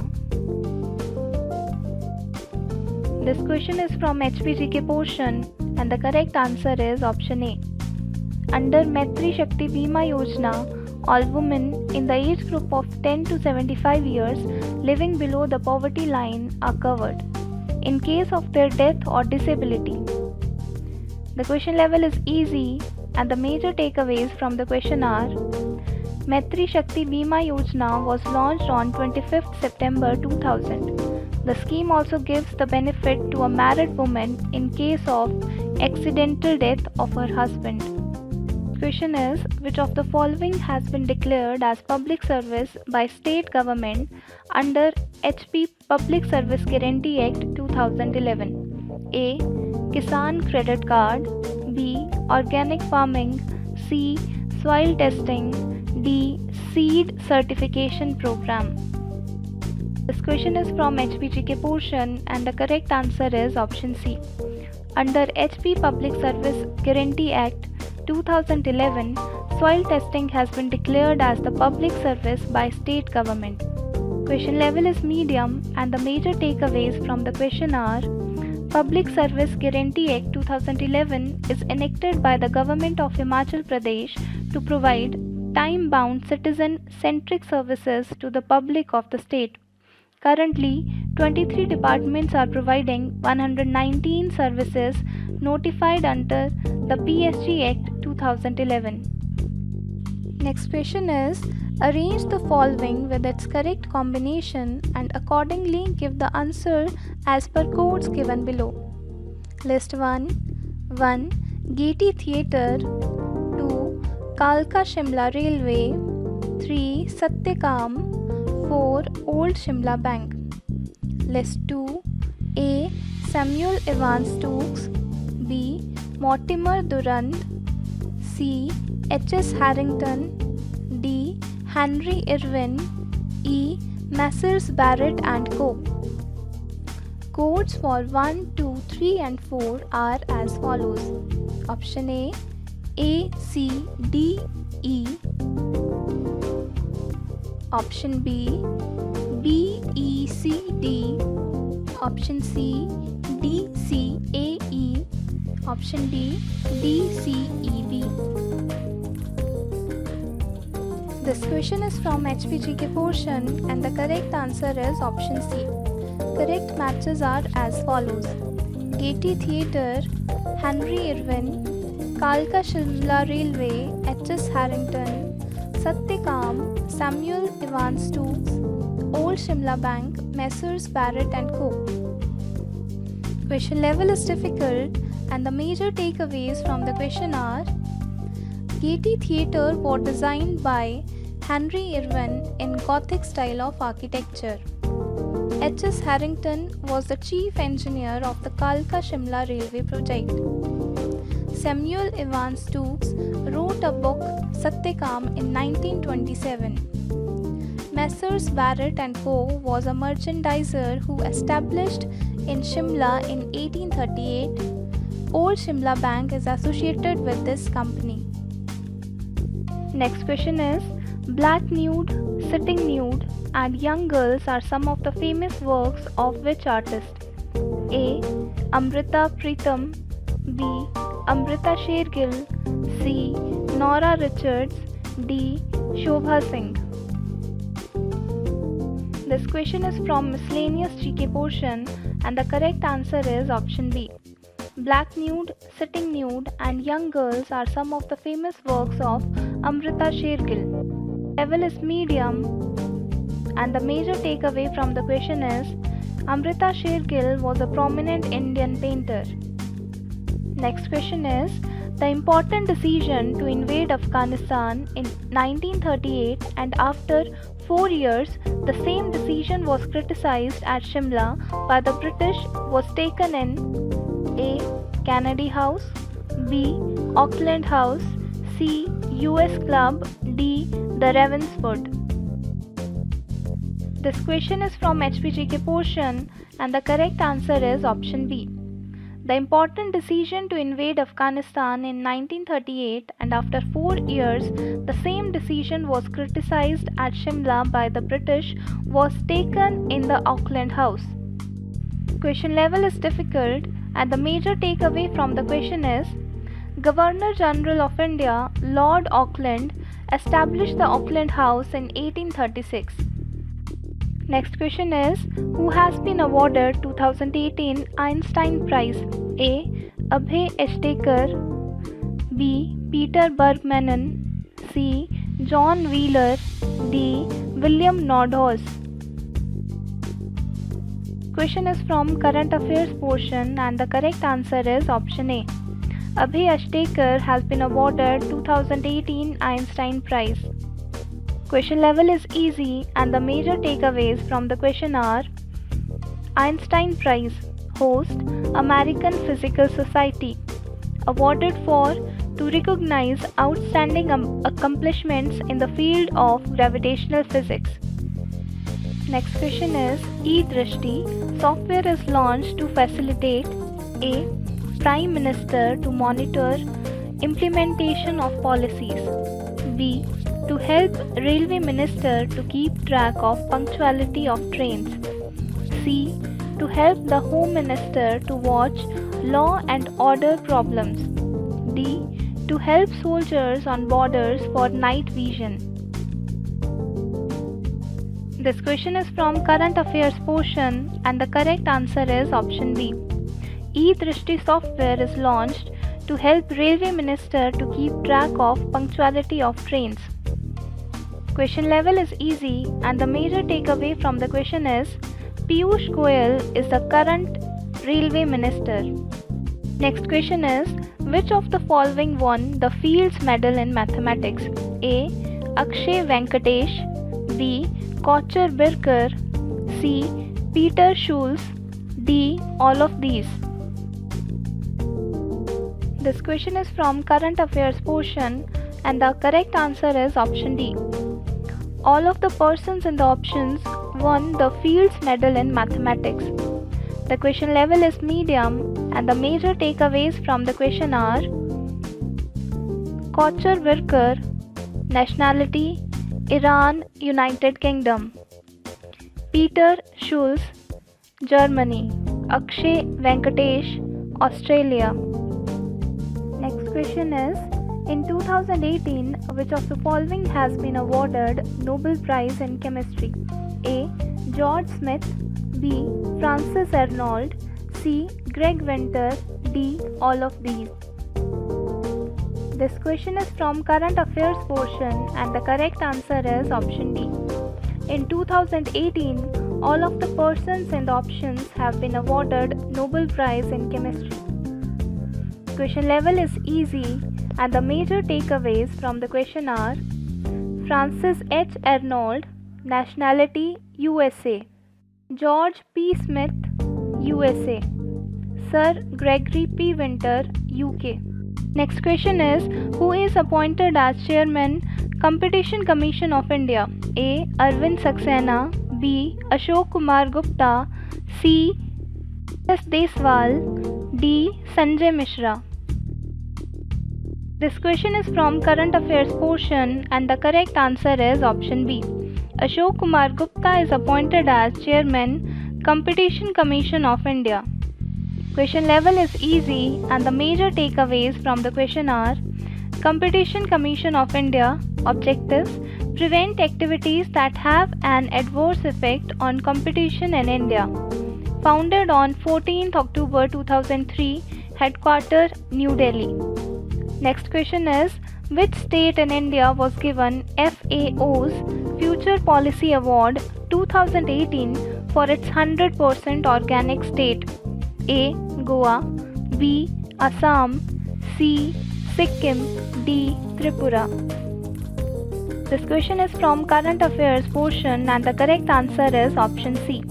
This question is from HPGK portion and the correct answer is option A. Under Maitri Shakti Bima Yojana, all women in the age group of 10 to 75 years living below the poverty line are covered in case of their death or disability. The question level is easy and the major takeaways from the question are: Maitri Shakti Bima Yojana was launched on 25th September 2000. The scheme also gives the benefit to a married woman in case of accidental death of her husband. Question is, which of the following has been declared as public service by state government under HP Public Service Guarantee Act 2011? A. Kisan Credit Card. B. Organic farming. C. Soil testing. D. Seed certification program. This question is from HPGK portion and the correct answer is option C. Under HP Public Service Guarantee Act 2011, soil testing has been declared as the public service by state government. Question level is medium and the major takeaways from the question are: Public Service Guarantee Act 2011 is enacted by the government of Himachal Pradesh to provide time-bound citizen-centric services to the public of the state. Currently, 23 departments are providing 119 services notified under the PSG Act 2011. Next question is, arrange the following with its correct combination and accordingly give the answer as per codes given below. List 1. 1. Gaiety Theatre. 2. Kalka Shimla Railway. 3. Satyakam. 4. Old Shimla Bank. List 2. A. Samuel Evans Stokes. B. Mortimer Durand. C. H.S. Harrington. D. Henry Irwin. E. Messrs. Barrett and Co. Codes for 1, 2, 3 and 4 are as follows. Option A. A, C, D, E. Option B. B, E, C, D. Option C. D, C, A, E. Option D. D, C, E, B. This question is from HPGK portion and the correct answer is option C. Correct matches are as follows. Gaiety Theatre, Henry Irwin. Kalka Shimla Railway, H.S. Harrington. Satyakam, Samuel Evans Stokes. Old Shimla Bank, Messrs. Barrett and Co. Question level is difficult and the major takeaways from the question are: Gaiety Theatre was designed by Henry Irwin in Gothic style of architecture. H.S. Harrington was the chief engineer of the Kalka Shimla Railway project. Samuel Evans Stokes wrote a book, Satyakam, in 1927. Messrs. Barrett and Co. was a merchandiser who established in Shimla in 1838. Old Shimla Bank is associated with this company. Next question is: Black Nude, Sitting Nude and Young Girls are some of the famous works of which artist? A. Amrita Pritam. B. Amrita Shergill. C. Nora Richards. D. Shobha Singh. This question is from miscellaneous GK portion and the correct answer is option B. Black Nude, Sitting Nude and Young Girls are some of the famous works of Amrita Shergill. Level is medium and the major takeaway from the question is: Amrita Shergill was a prominent Indian painter. Next question is: the important decision to invade Afghanistan in 1938 and after 4 years the same decision was criticized at Shimla by the British was taken in A. Kennedy House. B. Auckland House. C. US Club. D. The Ravenswood. This question is from HPGK portion and the correct answer is option B. The important decision to invade Afghanistan in 1938 and after 4 years the same decision was criticized at Shimla by the British was taken in the Auckland House. Question level is difficult and the major takeaway from the question is: Governor General of India, Lord Auckland, established the Auckland House in 1836. Next question is: who has been awarded 2018 Einstein Prize? A. Abhay Eshtekar. B. Peter Bergmannen. C. John Wheeler. D. William Nordhaus. question is from current affairs portion and the correct answer is option A. Abhay Ashtekar has been awarded 2018 Einstein Prize. Question level is easy and the major takeaways from the question are: Einstein Prize, host American Physical Society, awarded for to recognize outstanding accomplishments in the field of gravitational physics. Next question is: eDrishti software is launched to facilitate A. Prime Minister to monitor implementation of policies, B. to help Railway Minister to keep track of punctuality of trains, C. to help the Home Minister to watch law and order problems, D. to help soldiers on borders for night vision. This question is from current affairs portion and the correct answer is option B. eDrishti software is launched to help Railway Minister to keep track of punctuality of trains. Question level is easy and the major takeaway from the question is: Piyush Goyal is the current Railway Minister. Next question is: which of the following won the Fields Medal in Mathematics? A. Akshay Venkatesh, B. Kocher Birker, C. Peter Schulz, D. all of these. This question is from current affairs portion and the correct answer is option D. All of the persons in the options won the Fields Medal in Mathematics. The question level is medium and the major takeaways from the question are: Kocher Birker, nationality Iran, United Kingdom; Peter Schulz, Germany; Akshay Venkatesh, Australia. Next question is: in 2018, which of the following has been awarded Nobel Prize in Chemistry? A. George Smith, B. Francis Arnold, C. Greg Winter, D. all of these. This question is from current affairs portion and the correct answer is option D. In 2018, all of the persons in the options have been awarded Nobel Prize in Chemistry. Question level is easy and the major takeaways from the question are: Francis H. Arnold, nationality USA; George P. Smith, USA; Sir Gregory P. Winter, UK. Next question is: who is appointed as Chairman, Competition Commission of India? A. Arvind Saxena, B. Ashok Kumar Gupta, C. S. Deswal, D. Sanjay Mishra. This question is from current affairs portion and the correct answer is option B. Ashok Kumar Gupta is appointed as Chairman, Competition Commission of India. Question level is easy and the major takeaways from the question are: Competition Commission of India objectives: prevent activities that have an adverse effect on competition in India. Founded on 14th October 2003, headquarters New Delhi. Next question is: which state in India was given FAO's Future Policy Award 2018 for its 100% organic state? A. Goa, B. Assam, C. Sikkim, D. Tripura. This question is from current affairs portion and the correct answer is option C.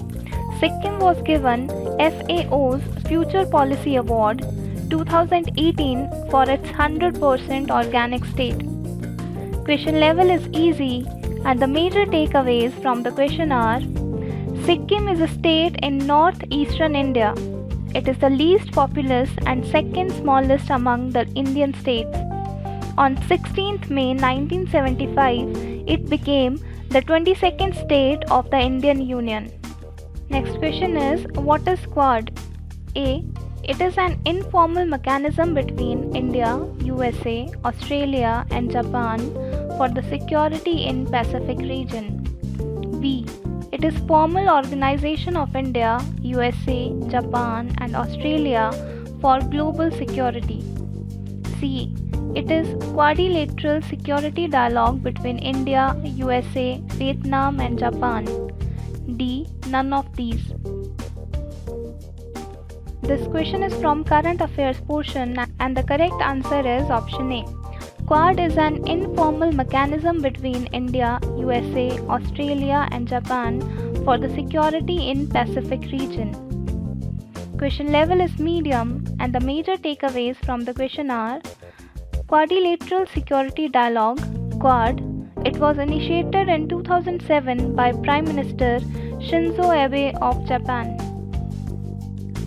Sikkim was given FAO's Future Policy Award 2018 for its 100% organic state. Question level is easy and the major takeaways from the question are: Sikkim is a state in northeastern India. It is the least populous and second smallest among the Indian states. On 16th May 1975, it became the 22nd state of the Indian Union. Next question is: what is Quad? A. It is an informal mechanism between India, USA, Australia and Japan for the security in Pacific region. B. It is formal organization of India, USA, Japan and Australia for global security. C. It is quadrilateral security dialogue between India, USA, Vietnam and Japan. D. None of these. This question is from current affairs portion and the correct answer is option A. Quad is an informal mechanism between India, USA, Australia and Japan for the security in Pacific region. Question level is medium and the major takeaways from the question are: Quadrilateral Security Dialogue Quad. It was initiated in 2007 by Prime Minister Shinzo Abe of Japan.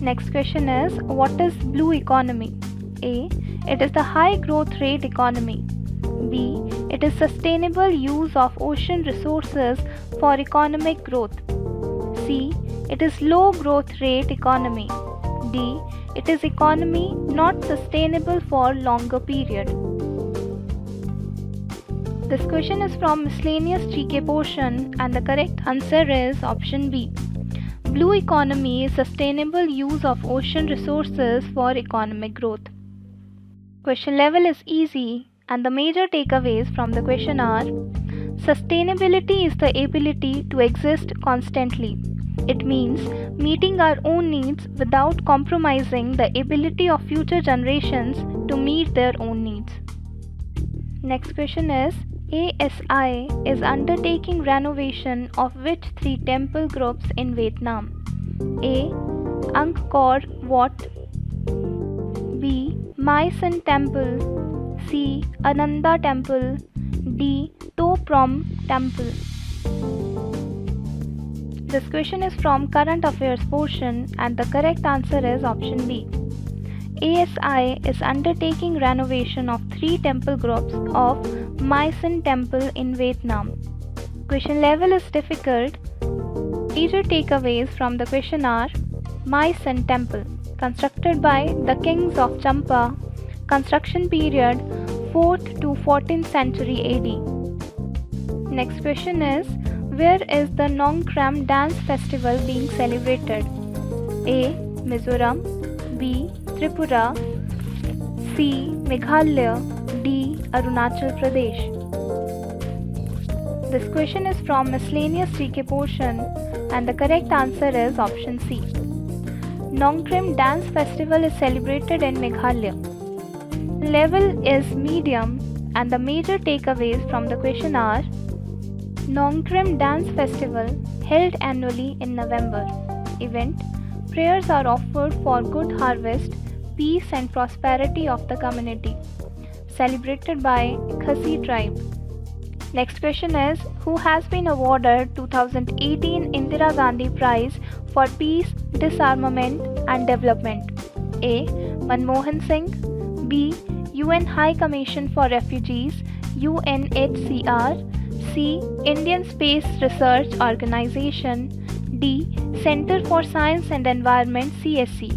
Next question is: what is blue economy? A. It is the high growth rate economy. B. It is sustainable use of ocean resources for economic growth. C. It is low growth rate economy. D. It is economy not sustainable for longer period. This question is from miscellaneous GK portion and the correct answer is option B. Blue economy is sustainable use of ocean resources for economic growth. Question level is easy and the major takeaways from the question are: sustainability is the ability to exist constantly. It means meeting our own needs without compromising the ability of future generations to meet their own needs. Next question is: ASI is undertaking renovation of which three temple groups in Vietnam? A. Angkor Wat. B. My Son Temple. C. Ananda Temple. D. To Prom Temple. This question is from current affairs portion and the correct answer is option B. ASI is undertaking renovation of three temple groups of My Son Temple in Vietnam. Question level is difficult. Major takeaways from the question are: My Son Temple, constructed by the kings of Champa, construction period 4th to 14th century AD. Next question is: where is the Nongkram Dance Festival being celebrated? A. Mizoram. B. Tripura. C. Meghalaya. D. Arunachal Pradesh. This question is from miscellaneous GK portion and the correct answer is option C. Nongkram Dance Festival is celebrated in Meghalaya. Level is medium and the major takeaways from the question are: Nongkram Dance Festival held annually in November. Event: prayers are offered for good harvest, peace and prosperity of the community. Celebrated by Khasi tribe. Next question is: who has been awarded 2018 Indira Gandhi Prize for Peace, Disarmament and Development? A. Manmohan Singh. B. UN High Commission for Refugees, UNHCR. C. Indian Space Research Organization. D. Center for Science and Environment, CSE.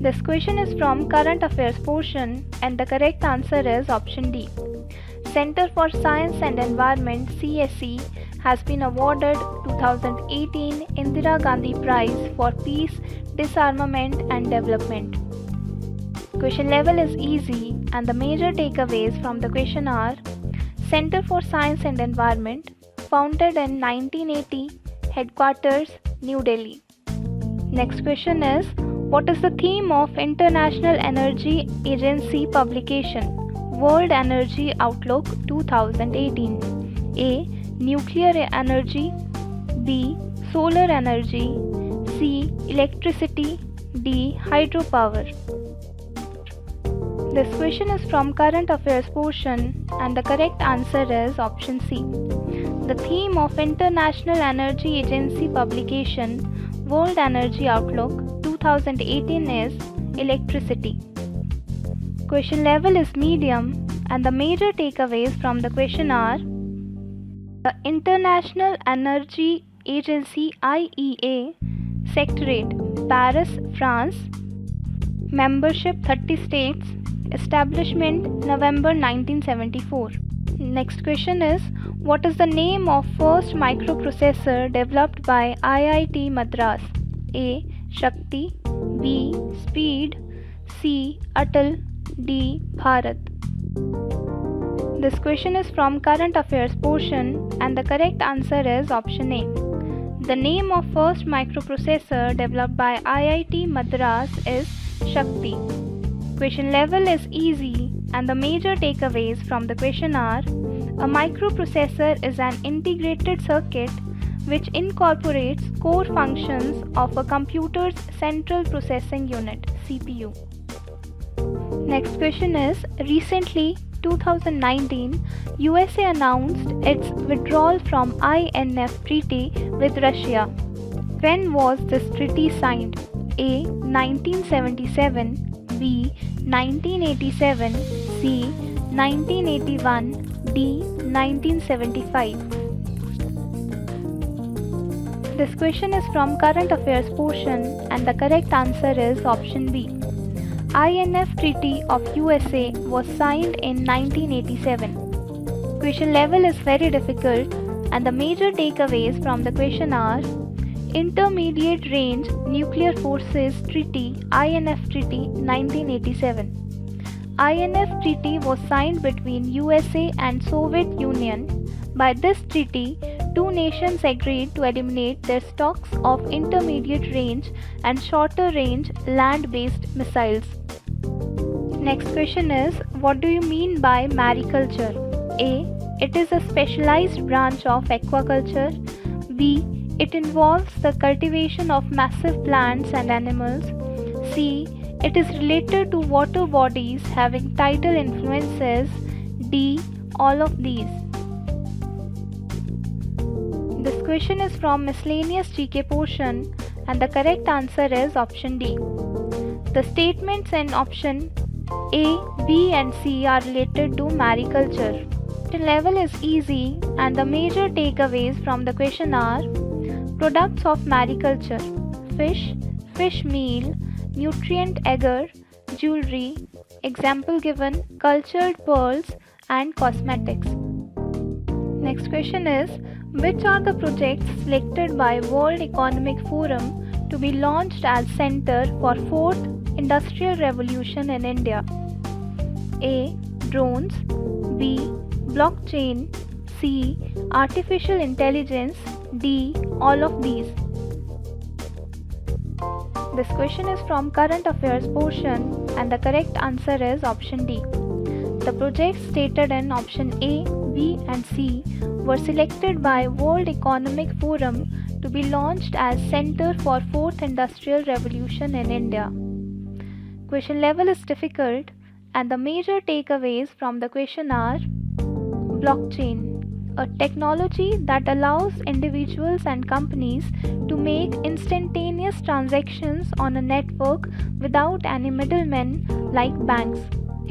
This question is from current affairs portion and the correct answer is option D. Center for Science and Environment, CSE, has been awarded 2018 Indira Gandhi Prize for Peace, Disarmament and Development. Question level is easy and the major takeaways from the question are: Center for Science and Environment, founded in 1980, headquarters New Delhi. Next question is: what is the theme of International Energy Agency publication, World Energy Outlook 2018? A. Nuclear energy. B. Solar energy. C. Electricity. D. Hydropower. This question is from current affairs portion and the correct answer is option C. The theme of International Energy Agency publication, World Energy Outlook 2018 is electricity. Question level is medium and the major takeaways from the question are: the International Energy Agency IEA, Secretariat, Paris, France. Membership 30 states. Establishment November 1974. Next question is: what is the name of first microprocessor developed by IIT Madras? A. Shakti. B. Speed. C. Atal. D. Bharat. This question is from current affairs portion and the correct answer is option A. The name of first microprocessor developed by IIT Madras is Shakti. Question level is easy and the major takeaways from the question are: a microprocessor is an integrated circuit which incorporates core functions of a computer's central processing unit (CPU). Next question is: recently 2019, USA announced its withdrawal from INF treaty with Russia. When was this treaty signed? A. 1977, B. 1987, C. 1981, D. 1975. This question is from current affairs portion and the correct answer is option B. INF Treaty of USA was signed in 1987. Question level is very difficult and the major takeaways from the question are: Intermediate Range Nuclear Forces Treaty INF Treaty 1987. INF Treaty was signed between USA and Soviet Union. By this treaty, two nations agreed to eliminate their stocks of intermediate range and shorter range land-based missiles. Next question is: what do you mean by mariculture? A. It is a specialized branch of aquaculture. B. It involves the cultivation of massive plants and animals. C. It is related to water bodies having tidal influences. D. All of these. This question is from miscellaneous GK portion and the correct answer is option D. The statements in option A, B and C are related to mariculture. The level is easy and the major takeaways from the question are: products of mariculture: fish, fish meal, nutrient agar, jewelry, example given, cultured pearls and cosmetics. Next question is: which are the projects selected by World Economic Forum to be launched as Center for Fourth Industrial Revolution in India? A. Drones, B. Blockchain, C. Artificial intelligence, D. All of these. This question is from current affairs portion and the correct answer is option D. The projects stated in option A, B and C were selected by World Economic Forum to be launched as Center for Fourth Industrial Revolution in India. Question level is difficult and the major takeaways from the question are: blockchain, a technology that allows individuals and companies to make instantaneous transactions on a network without any middlemen like banks.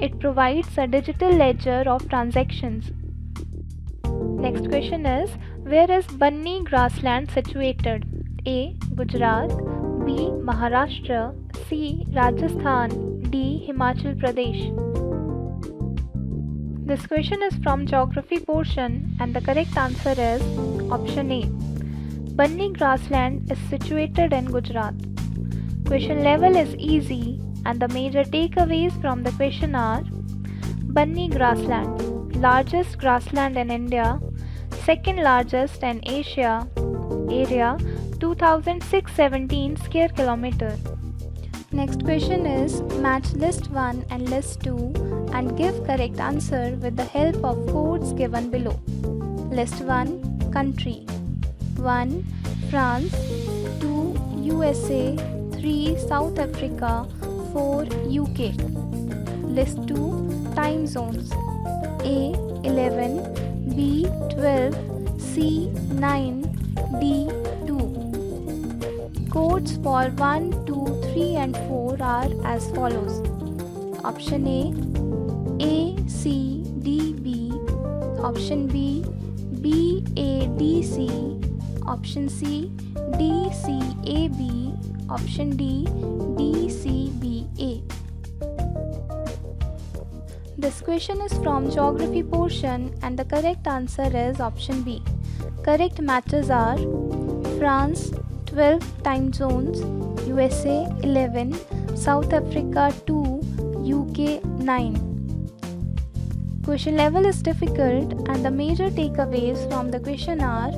It provides a digital ledger of transactions. Next question is: where is Banni grassland situated? A. Gujarat, B. Maharashtra, C. Rajasthan, D. Himachal Pradesh. This question is from geography portion and the correct answer is option A. Banni grassland is situated in Gujarat. Question level is easy and the major takeaways from the question are: Banni grassland, largest grassland in India, second largest in Asia, area 2617 square kilometer. Next question is: match list 1 and list 2 and give correct answer with the help of codes given below. List 1 country: 1 France, 2 USA, 3 South Africa, 4 UK. List 2 time zones: A 11, B 12, C 9, D 2. Codes for 1, 2, 3 and 4 are as follows. Option A C D B, option B B A D C, option C D C A B, option D D C B A. This question is from geography portion and the correct answer is option B. Correct matches are: France 12 time zones, USA 11, South Africa 2, UK 9. Question level is difficult and the major takeaways from the question are: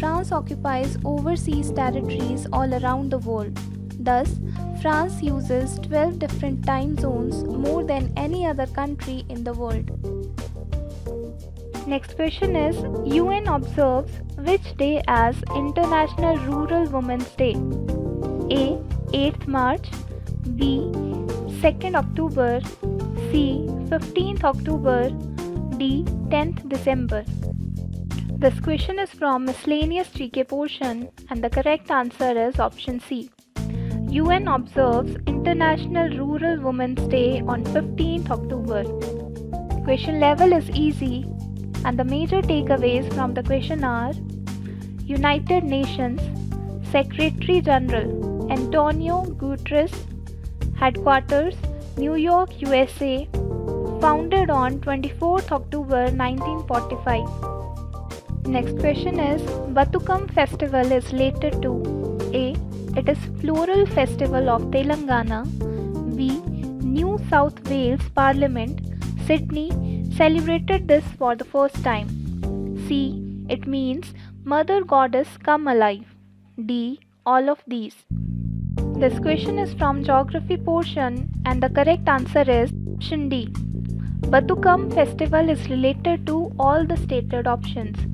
France occupies overseas territories all around the world. Thus, France uses 12 different time zones, more than any other country in the world. Next question is, UN observes which day as International Rural Women's Day? A. 8th March, B. 2nd October, C. 15th October, D. 10th December. This question is from miscellaneous GK portion and the correct answer is option C. UN observes International Rural Women's Day on 15th October. Question level is easy and the major takeaways from the question are: United Nations Secretary General Antonio Guterres, Headquarters New York, USA, founded on 24th October 1945. Next question is, Batukam festival is related to: A. It is Floral Festival of Telangana, B. New South Wales Parliament, Sydney, celebrated this for the first time, C. It means Mother Goddess come alive, D. All of these. This question is from geography portion and the correct answer is option D. Batukam festival is related to all the stated options.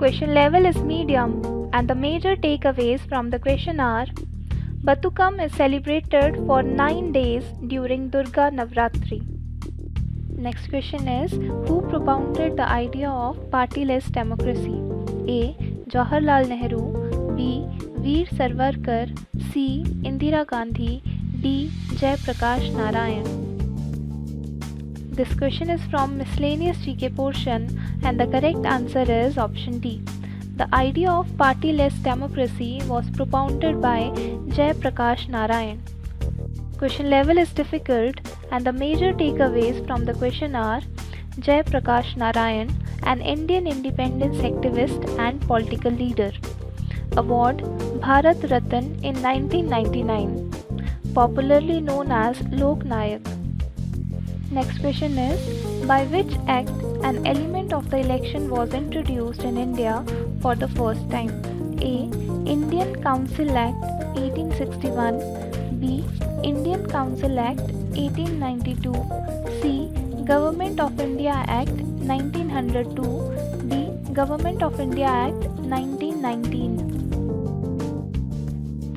Question level is medium and the major takeaways from the question are: Batukam is celebrated for 9 days during Durga Navratri. Next question is, who propounded the idea of partyless democracy? A. Jawaharlal Nehru, B. Veer Savarkar, C. Indira Gandhi, D. Jai Prakash Narayan. This question is from miscellaneous GK portion and the correct answer is option D. The idea of partyless democracy was propounded by Jai Prakash Narayan. Question level is difficult and the major takeaways from the question are: Jai Prakash Narayan, an Indian independence activist and political leader. Award Bharat Ratna in 1999, popularly known as Lok Nayak. Next question is, by which act an element of the election was introduced in India for the first time? A. Indian Council Act 1861, B. Indian Council Act 1892, C. Government of India Act 1902, D. Government of India Act 1919.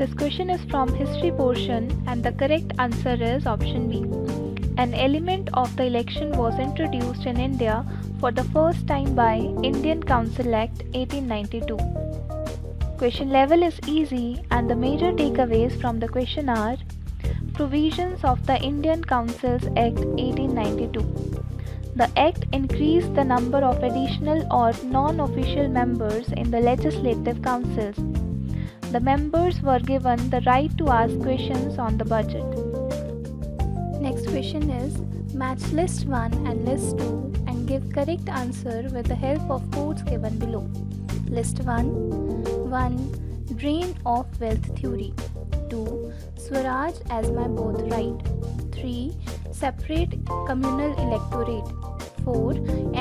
This question is from history portion and the correct answer is option B. An element of the election was introduced in India for the first time by Indian Council Act 1892. Question level is easy and the major takeaways from the question are: Provisions of the Indian Councils Act 1892. The Act increased the number of additional or non-official members in the legislative councils. The members were given the right to ask questions on the budget. Next question is, match list 1 and list 2 and give correct answer with the help of codes given below. List 1. 1. Drain of wealth theory. 2. Swaraj as my birthright. 3. Separate communal electorate. 4.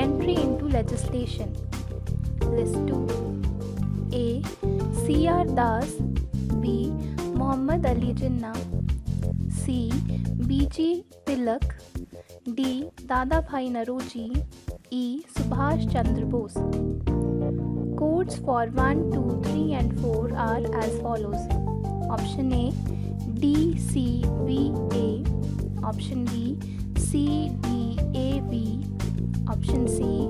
Entry into legislation. List 2. A. C.R. Das, B. Muhammad Ali Jinnah, C. B.G. Tilak, D. Dadabhai Naoroji, E. Subhash Chandra Bose. Codes for 1, 2, 3 and 4 are as follows. Option A, D, C, V, A. Option B, C, D, A, V. Option C,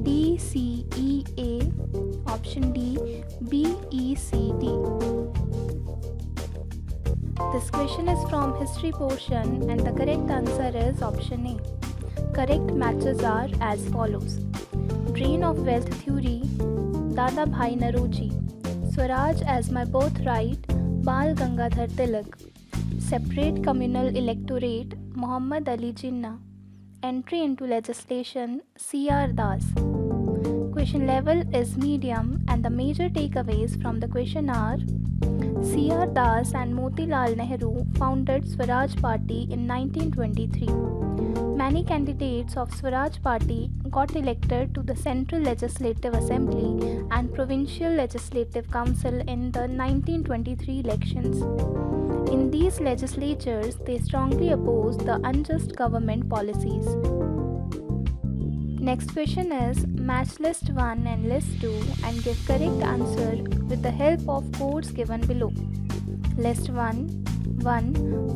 D, C, E, A. Option D, B, E, C, D. This question is from history portion and the correct answer is option A. Correct matches are as follows. Drain of wealth theory, Dadabhai Naoroji. Swaraj as my birthright, Bal Gangadhar Tilak. Separate communal electorate, Muhammad Ali Jinnah. Entry into legislation, C.R. Das. Question level is medium and the major takeaways from the question are: C.R. Das and Motilal Nehru founded Swaraj Party in 1923. Many candidates of Swaraj Party got elected to the Central Legislative Assembly and Provincial Legislative Council in the 1923 elections. In these legislatures, they strongly opposed the unjust government policies. Next question is match list 1 and list 2 and give correct answer with the help of codes given below. List 1.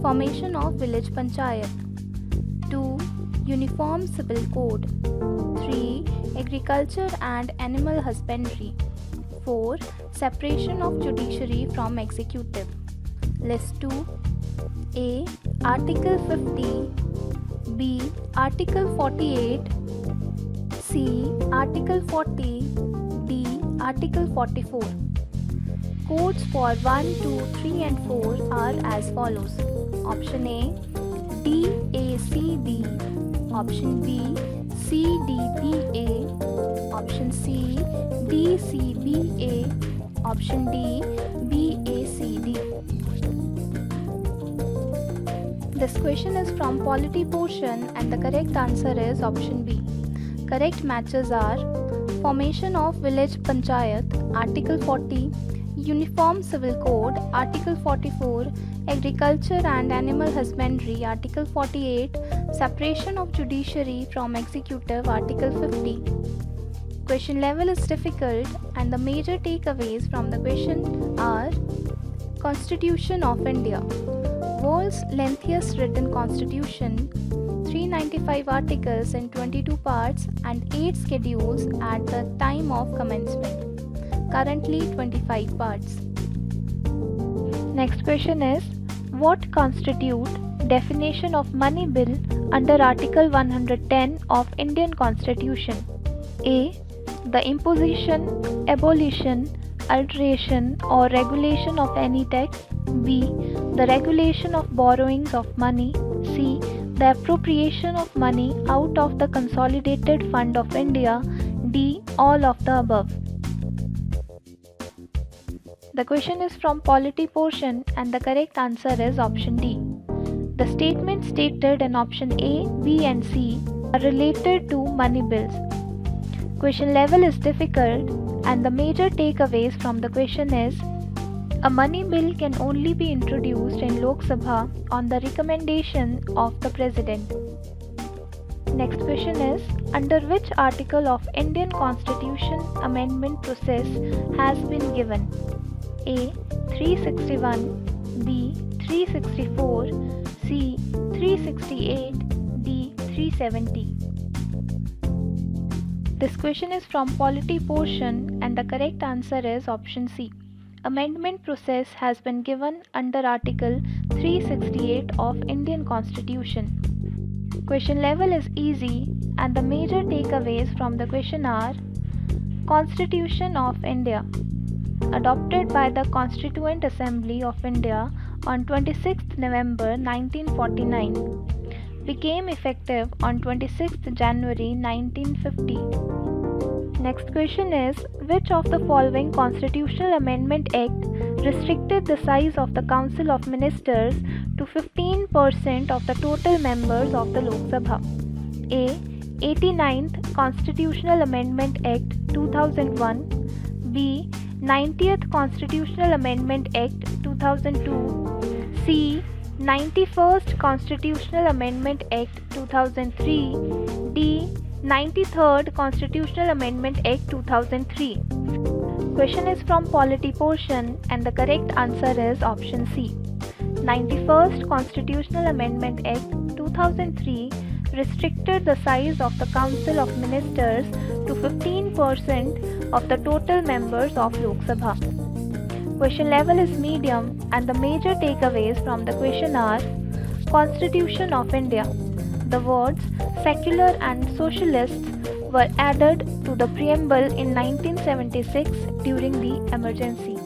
Formation of village panchayat. 2. Uniform Civil Code. 3. Agriculture and Animal Husbandry. 4. Separation of judiciary from executive. List 2. A. Article 50. B. Article 48. C. Article 40. D. Article 44. Codes for 1, 2, 3 and 4 are as follows. Option A. DACD. Option B. CDBA. Option C. DCBA. Option D. BACD. This question is from polity portion and the correct answer is option B. Correct matches are Formation of Village Panchayat, Article 40, Uniform Civil Code, Article 44, Agriculture and Animal Husbandry, Article 48, Separation of Judiciary from Executive, Article 50. Question level is difficult and the major takeaways from the question are Constitution of India, world's lengthiest written constitution, 395 articles in 22 parts and 8 schedules at the time of commencement. Currently 25 parts. Next question is what constitute definition of money bill under Article 110 of Indian Constitution? A. The imposition, abolition, alteration or regulation of any tax. B. The regulation of borrowings of money. C. The appropriation of money out of the Consolidated Fund of India. D. All of the above. The question is from polity portion and the correct answer is option D. The statements stated in option A, B and C are related to money bills. Question level is difficult and the major takeaways from the question is a money bill can only be introduced in Lok Sabha on the recommendation of the President. Next question is under which article of Indian Constitution amendment process has been given? A. 361, B. 364, C. 368, D. 370. This question is from polity portion and the correct answer is option C. Amendment process has been given under Article 368 of Indian Constitution. Question level is easy and the major takeaways from the question are Constitution of India adopted by the Constituent Assembly of India on 26th November 1949 became effective on 26th January 1950. Next question is which of the following Constitutional Amendment Act restricted the size of the Council of Ministers to 15% of the total members of the Lok Sabha? A. 89th Constitutional Amendment Act 2001, B. 90th Constitutional Amendment Act 2002, C. 91st Constitutional Amendment Act 2003, D. 93rd Constitutional Amendment Act 2003. Question is from polity portion and the correct answer is option C. 91st Constitutional Amendment Act 2003 restricted the size of the Council of Ministers to 15% of the total members of Lok Sabha. Question level is medium and the major takeaways from the question are Constitution of India. The words secular and socialists were added to the preamble in 1976 during the emergency.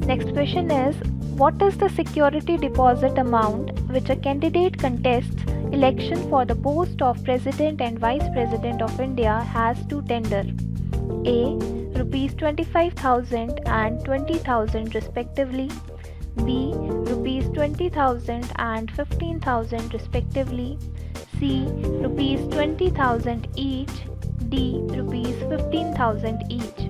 Next question is what is the security deposit amount which a candidate contests election for the post of President and Vice President of India has to tender? A. rupees 25,000 and 20,000 respectively. B. Rupees 20,000 and 15,000 respectively. C. Rupees 20,000 each. D. Rupees 15,000 each.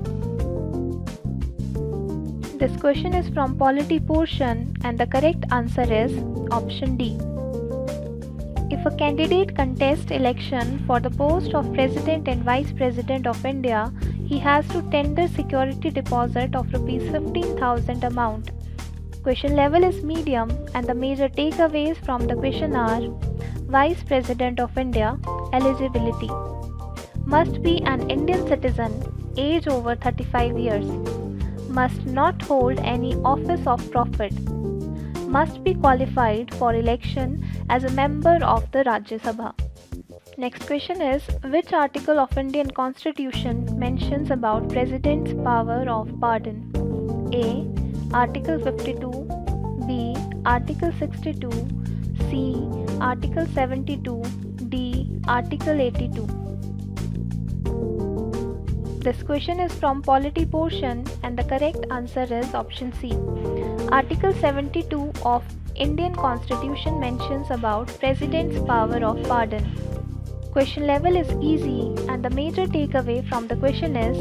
This question is from polity portion and the correct answer is option D. If a candidate contests election for the post of President and Vice President of India, he has to tender security deposit of rupees 15,000 amount. Question level is medium and the major takeaways from the question are: Vice President of India, eligibility. Must be an Indian citizen, age over 35 years. Must not hold any office of profit. Must be qualified for election as a member of the Rajya Sabha. Next question is: which article of Indian Constitution mentions about President's power of pardon? A. Article 52. B. Article 62. C. Article 72. D. Article 82. This question is from polity portion and the correct answer is option C. Article 72 of Indian Constitution mentions about President's power of pardon. Question level is easy and the major takeaway from the question is: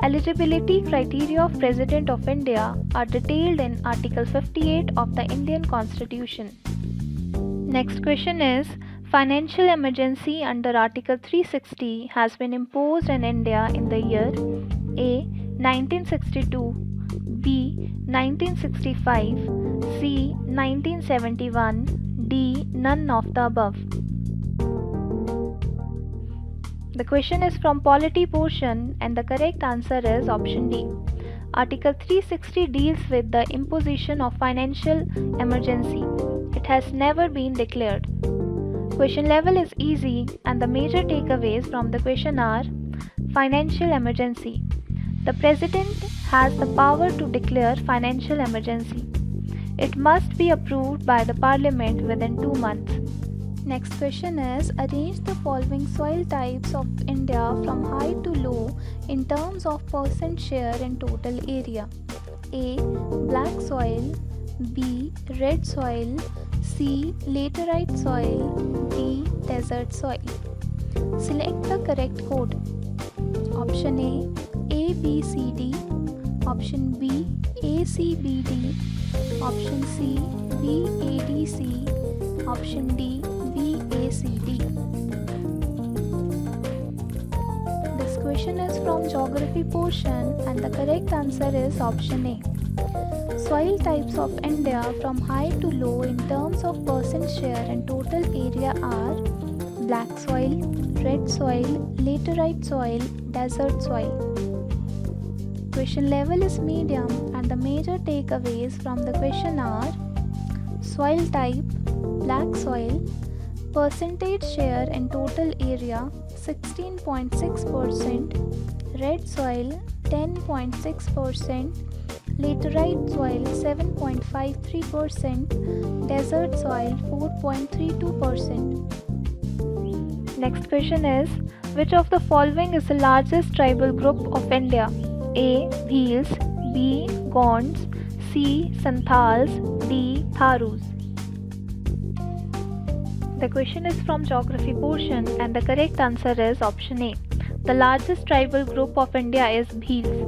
eligibility criteria of President of India are detailed in Article 58 of the Indian Constitution. Next question is: financial emergency under Article 360 has been imposed in India in the year A. 1962, B. 1965, C. 1971, D. None of the above. The question is from polity portion and the correct answer is option D. Article 360 deals with the imposition of financial emergency. It has never been declared. Question level is easy and the major takeaways from the question are: financial emergency. The President has the power to declare financial emergency. It must be approved by the Parliament within 2 months. Next question is: arrange the following soil types of India from high to low in terms of percent share in total area. A. Black soil. B. Red soil. C. Laterite soil. D. Desert soil. Select the correct code. Option A. ABCD. Option B. ACBD. Option C. BADC. Option D. BACD. This question is from geography portion and the correct answer is option A. Soil types of India from high to low in terms of percent share and total area are: black soil, red soil, laterite soil, desert soil. Question level is medium and the major takeaways from the question are: soil type, black soil, percentage share in total area 16.6%, red soil 10.6%, laterite soil 7.53%, desert soil 4.32%. Next question is: which of the following is the largest tribal group of India? A. Bhils, B. Gonds, C. Santals, D. Tharus. The question is from geography portion and the correct answer is option A. The largest tribal group of India is Bhils.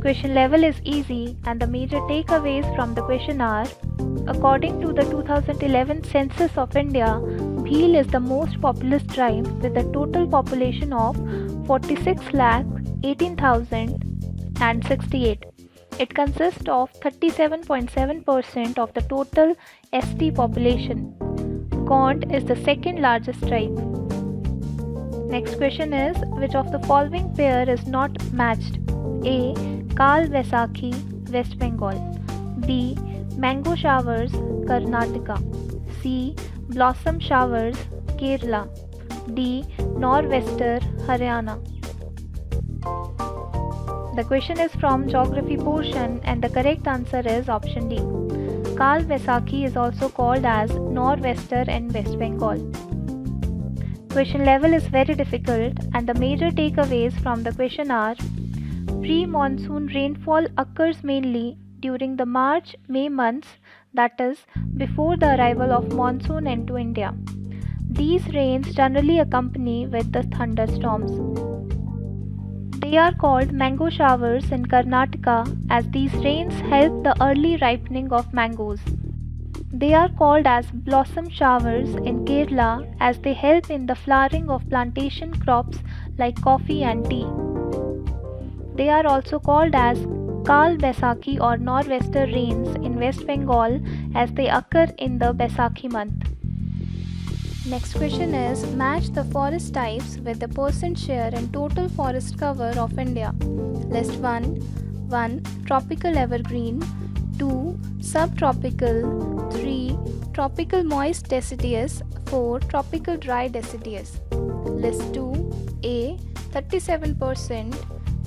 Question level is easy and the major takeaways from the question are: according to the 2011 census of India, Bhil is the most populous tribe with a total population of 46,18,068. It consists of 37.7% of the total ST population. Gond is the second largest tribe. Next question is: which of the following pair is not matched? A. Kal Vaisakhi, West Bengal. B. Mango showers, Karnataka. C. Blossom showers, Kerala. D. Nor'wester, Haryana. The question is from geography portion and the correct answer is option D. Kal Vaisakhi is also called as Nor'wester in West Bengal. Question level is very difficult and the major takeaways from the question are: pre-monsoon rainfall occurs mainly during the March-May months, that is, before the arrival of monsoon into India. These rains generally accompany with the thunderstorms. They are called mango showers in Karnataka as these rains help the early ripening of mangoes. They are called as blossom showers in Kerala as they help in the flowering of plantation crops like coffee and tea. They are also called as Kal Baisakhi or nor'wester rains in West Bengal as they occur in the Baisakhi month. Next question is match the forest types with the percent share in total forest cover of India. List 1 tropical evergreen, 2 subtropical, 3 tropical moist deciduous, 4 tropical dry deciduous. List 2 A 37%,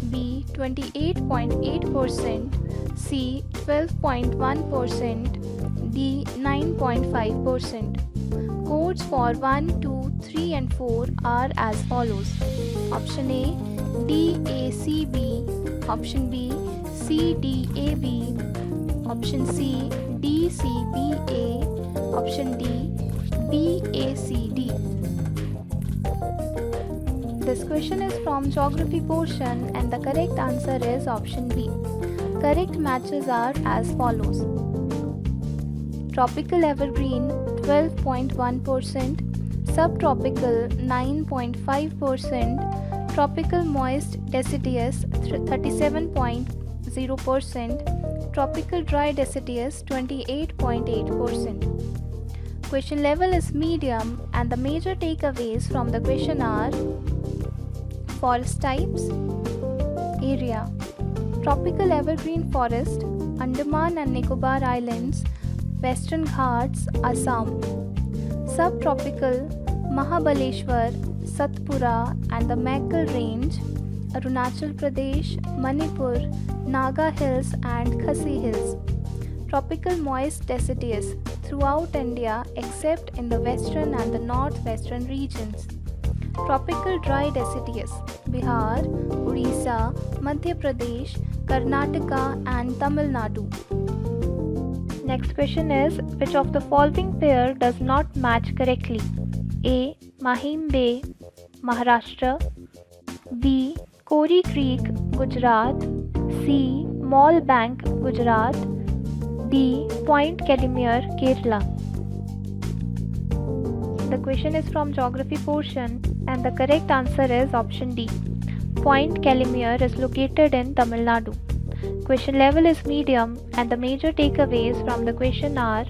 B 28.8%, C 12.1%, D 9.5%. Codes for 1, 2, 3 and 4 are as follows. Option A DACB, option B CDAB, option C DCBA, option D BACD. This question is from geography portion and the correct answer is option B. Correct matches are as follows. Tropical evergreen 12.1%, subtropical 9.5%, tropical moist deciduous 37.0%, tropical dry deciduous 28.8%. Question level is medium and the major takeaways from the question are forest types, area, tropical evergreen forest, Andaman and Nicobar Islands, Western Ghats, Assam. Subtropical, Mahabaleshwar, Satpura and the Mekal Range, Arunachal Pradesh, Manipur, Naga Hills and Khasi Hills. Tropical moist deciduous throughout India except in the western and the northwestern regions. Tropical dry deciduous, Bihar, Odisha, Madhya Pradesh, Karnataka and Tamil Nadu. Next question is, which of the following pair does not match correctly? A. Mahim Bay, Maharashtra, B. Kori Creek, Gujarat, C. Mall Bank, Gujarat, D. Point Calimere, Kerala. The question is from geography portion and the correct answer is option D. Point Calimere is located in Tamil Nadu. Question level is medium and the major takeaways from the question are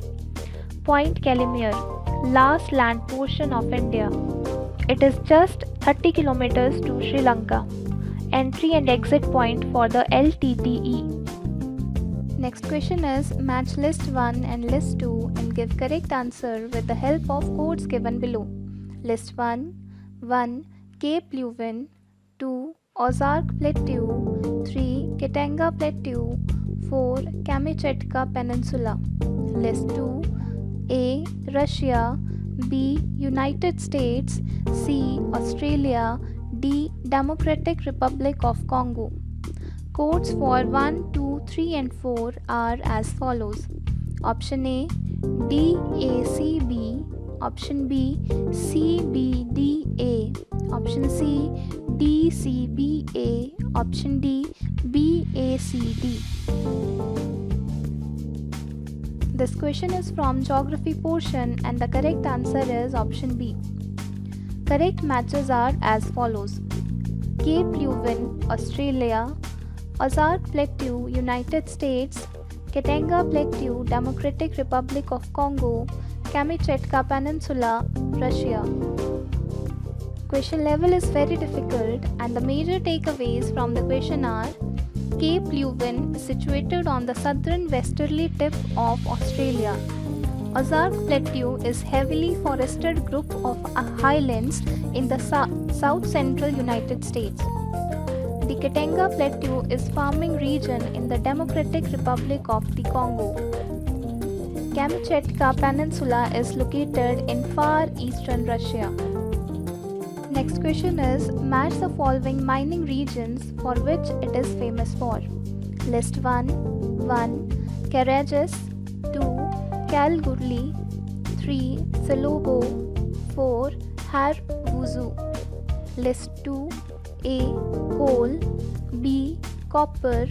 Point Calimere, last land portion of India. It is just 30 kilometers to Sri Lanka. Entry and exit point for the LTTE. Next question is match list 1 and list 2 and give correct answer with the help of codes given below. List 1 Cape Leuven, 2 Ozark Plateau, 3 Katanga Plateau, 4 Kamchatka Peninsula. List 2 A. Russia, B. United States, C. Australia, D. Democratic Republic of Congo. Codes for 1, 2, 3 and 4 are as follows. Option A DACB, option B CBDA, option C DCBA, option D BACD. This question is from geography portion and the correct answer is option B. Correct matches are as follows. Cape Leuven, Australia, Ozark Plateau, United States, Katanga Plateau, Democratic Republic of Congo, Kamchatka Peninsula, Russia. Question level is very difficult and the major takeaways from the question are Cape Leuven is situated on the southern westerly tip of Australia. Ozark Plateau is heavily forested group of highlands in the south central United States. The Katanga Plateau is farming region in the Democratic Republic of the Congo. Kamchatka Peninsula is located in far eastern Russia. Next question is match the following mining regions for which it is famous for. List 1. Carajás, 2. Kalgoorlie, 3. Salobo, 4. Hairvuzu. List 2. A. Coal, B. Copper,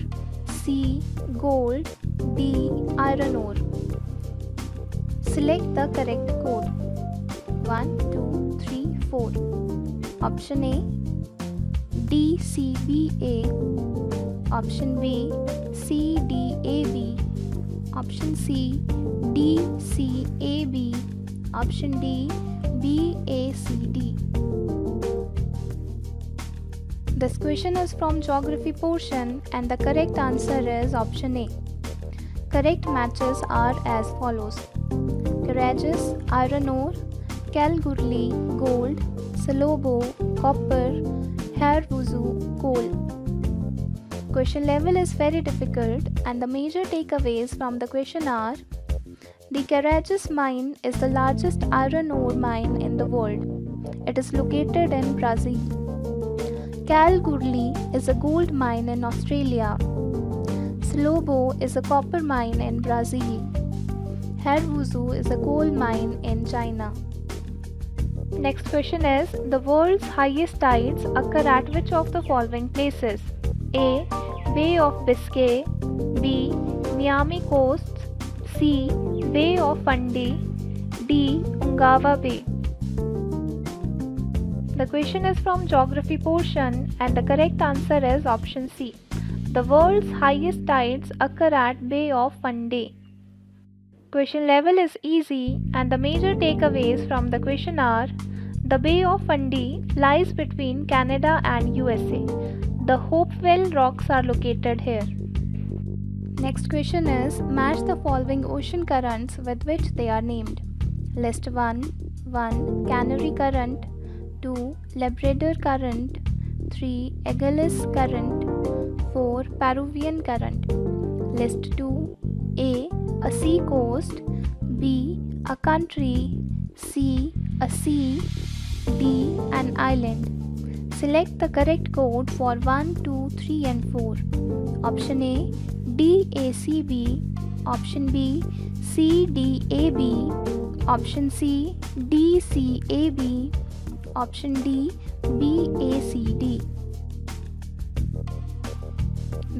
C. Gold, D. Iron ore. Select the correct code. 1, 2, 3, 4. Option A DCBA, option B CDAB, option C DCAB, option D BACD. This question is from geography portion and the correct answer is option A. Correct matches are as follows: Carajás, iron ore; Kalgoorlie, gold; Salobo, copper; Hairvuzu, coal. Question level is very difficult and the major takeaways from the question are: the Carajás mine is the largest iron ore mine in the world. It is located in Brazil. Kalgoorlie is a gold mine in Australia. Salobo is a copper mine in Brazil. Hairvuzu is a coal mine in China. Next question is, the world's highest tides occur at which of the following places? A. Bay of Biscay, B. Miami coasts, C. Bay of Fundy, D. Ungava Bay. The question is from geography portion and the correct answer is option C. The world's highest tides occur at Bay of Fundy. Question level is easy and the major takeaways from the question are: the Bay of Fundy lies between Canada and USA. The Hopewell rocks are located here. Next question is match the following ocean currents with which they are named. List 1. Canary Current, 2. Labrador Current, 3. Agulhas Current, 4. Peruvian Current. List 2. A sea coast, B. A country, C. A sea, D. An island. Select the correct code for 1, 2, 3 and 4. Option A DACB, option B CDAB, option C DCAB, option D BACD.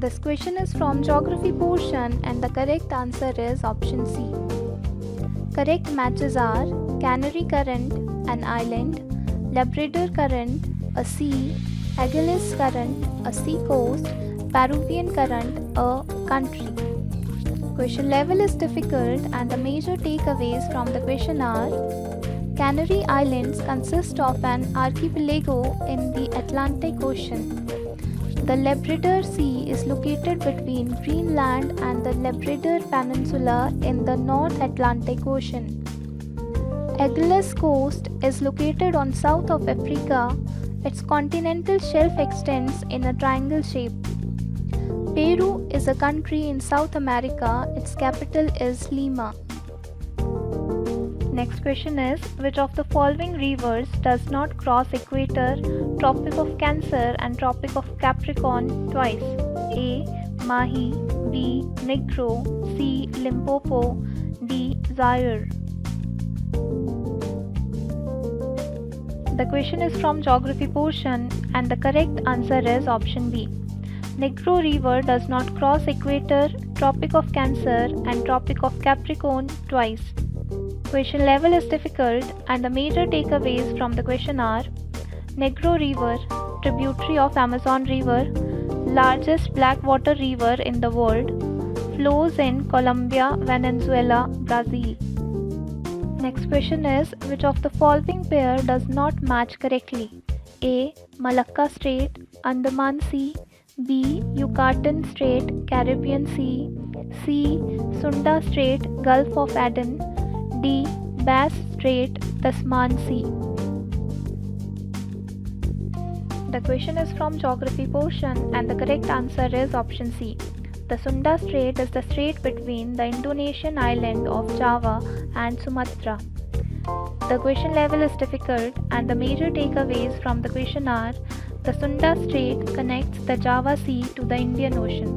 This question is from geography portion and the correct answer is option C. Correct matches are Canary Current, an island; Labrador Current, a sea; Agulhas Current, a sea coast; Peruvian Current, a country. Question level is difficult and the major takeaways from the question are: Canary Islands consist of an archipelago in the Atlantic Ocean. The Labrador Sea is located between Greenland and the Labrador Peninsula in the North Atlantic Ocean. Agulhas Coast is located on south of Africa. Its continental shelf extends in a triangle shape. Peru is a country in South America. Its capital is Lima. Next question is, which of the following rivers does not cross equator, Tropic of Cancer and Tropic of Capricorn twice? A. Mahi, B. Negro, C. Limpopo, D. Zaire. The question is from geography portion and the correct answer is option B. Negro River does not cross equator, Tropic of Cancer and Tropic of Capricorn twice. Question level is difficult and the major takeaways from the question are: Negro River, tributary of Amazon River, largest blackwater river in the world, flows in Colombia, Venezuela, Brazil. Next question is, which of the following pair does not match correctly? A. Malacca Strait, Andaman Sea, B. Yucatan Strait, Caribbean Sea, C. Sunda Strait, Gulf of Aden, D. Bass Strait, Tasman Sea. The question is from geography portion and the correct answer is option C. The Sunda Strait is the strait between the Indonesian island of Java and Sumatra. The question level is difficult, and the major takeaways from the question are: the Sunda Strait connects the Java Sea to the Indian Ocean.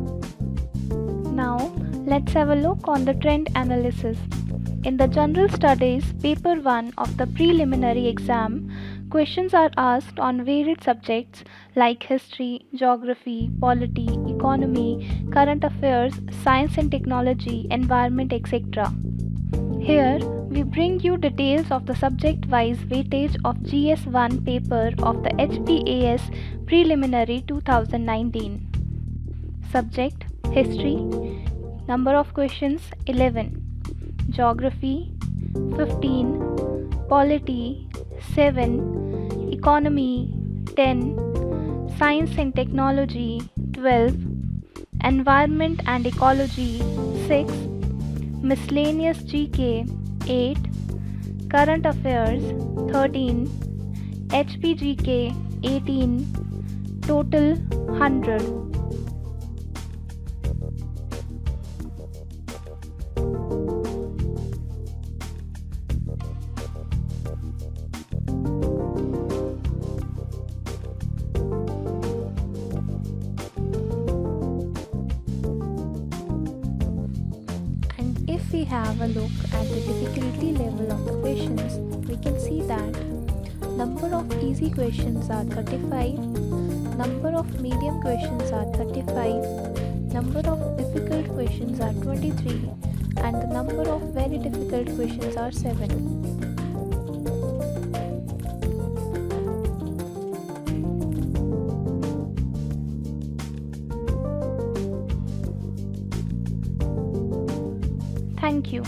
Now, let's have a look on the trend analysis. In the General Studies Paper 1 of the preliminary exam, questions are asked on varied subjects like history, geography, polity, economy, current affairs, science and technology, environment, etc. Here, we bring you details of the subject-wise weightage of GS1 paper of the HPAS Preliminary 2019. Subject: History. Number of questions: 11. Geography: 15. Polity: 7. Economy: 10. Science and technology: 12. Environment and ecology: 6. Miscellaneous GK: 8. Current affairs: 13. HPGK: 18. Total: 100. If we have a look at the difficulty level of the questions, we can see that number of easy questions are 35, number of medium questions are 35, number of difficult questions are 23, and the number of very difficult questions are 7. Thank you.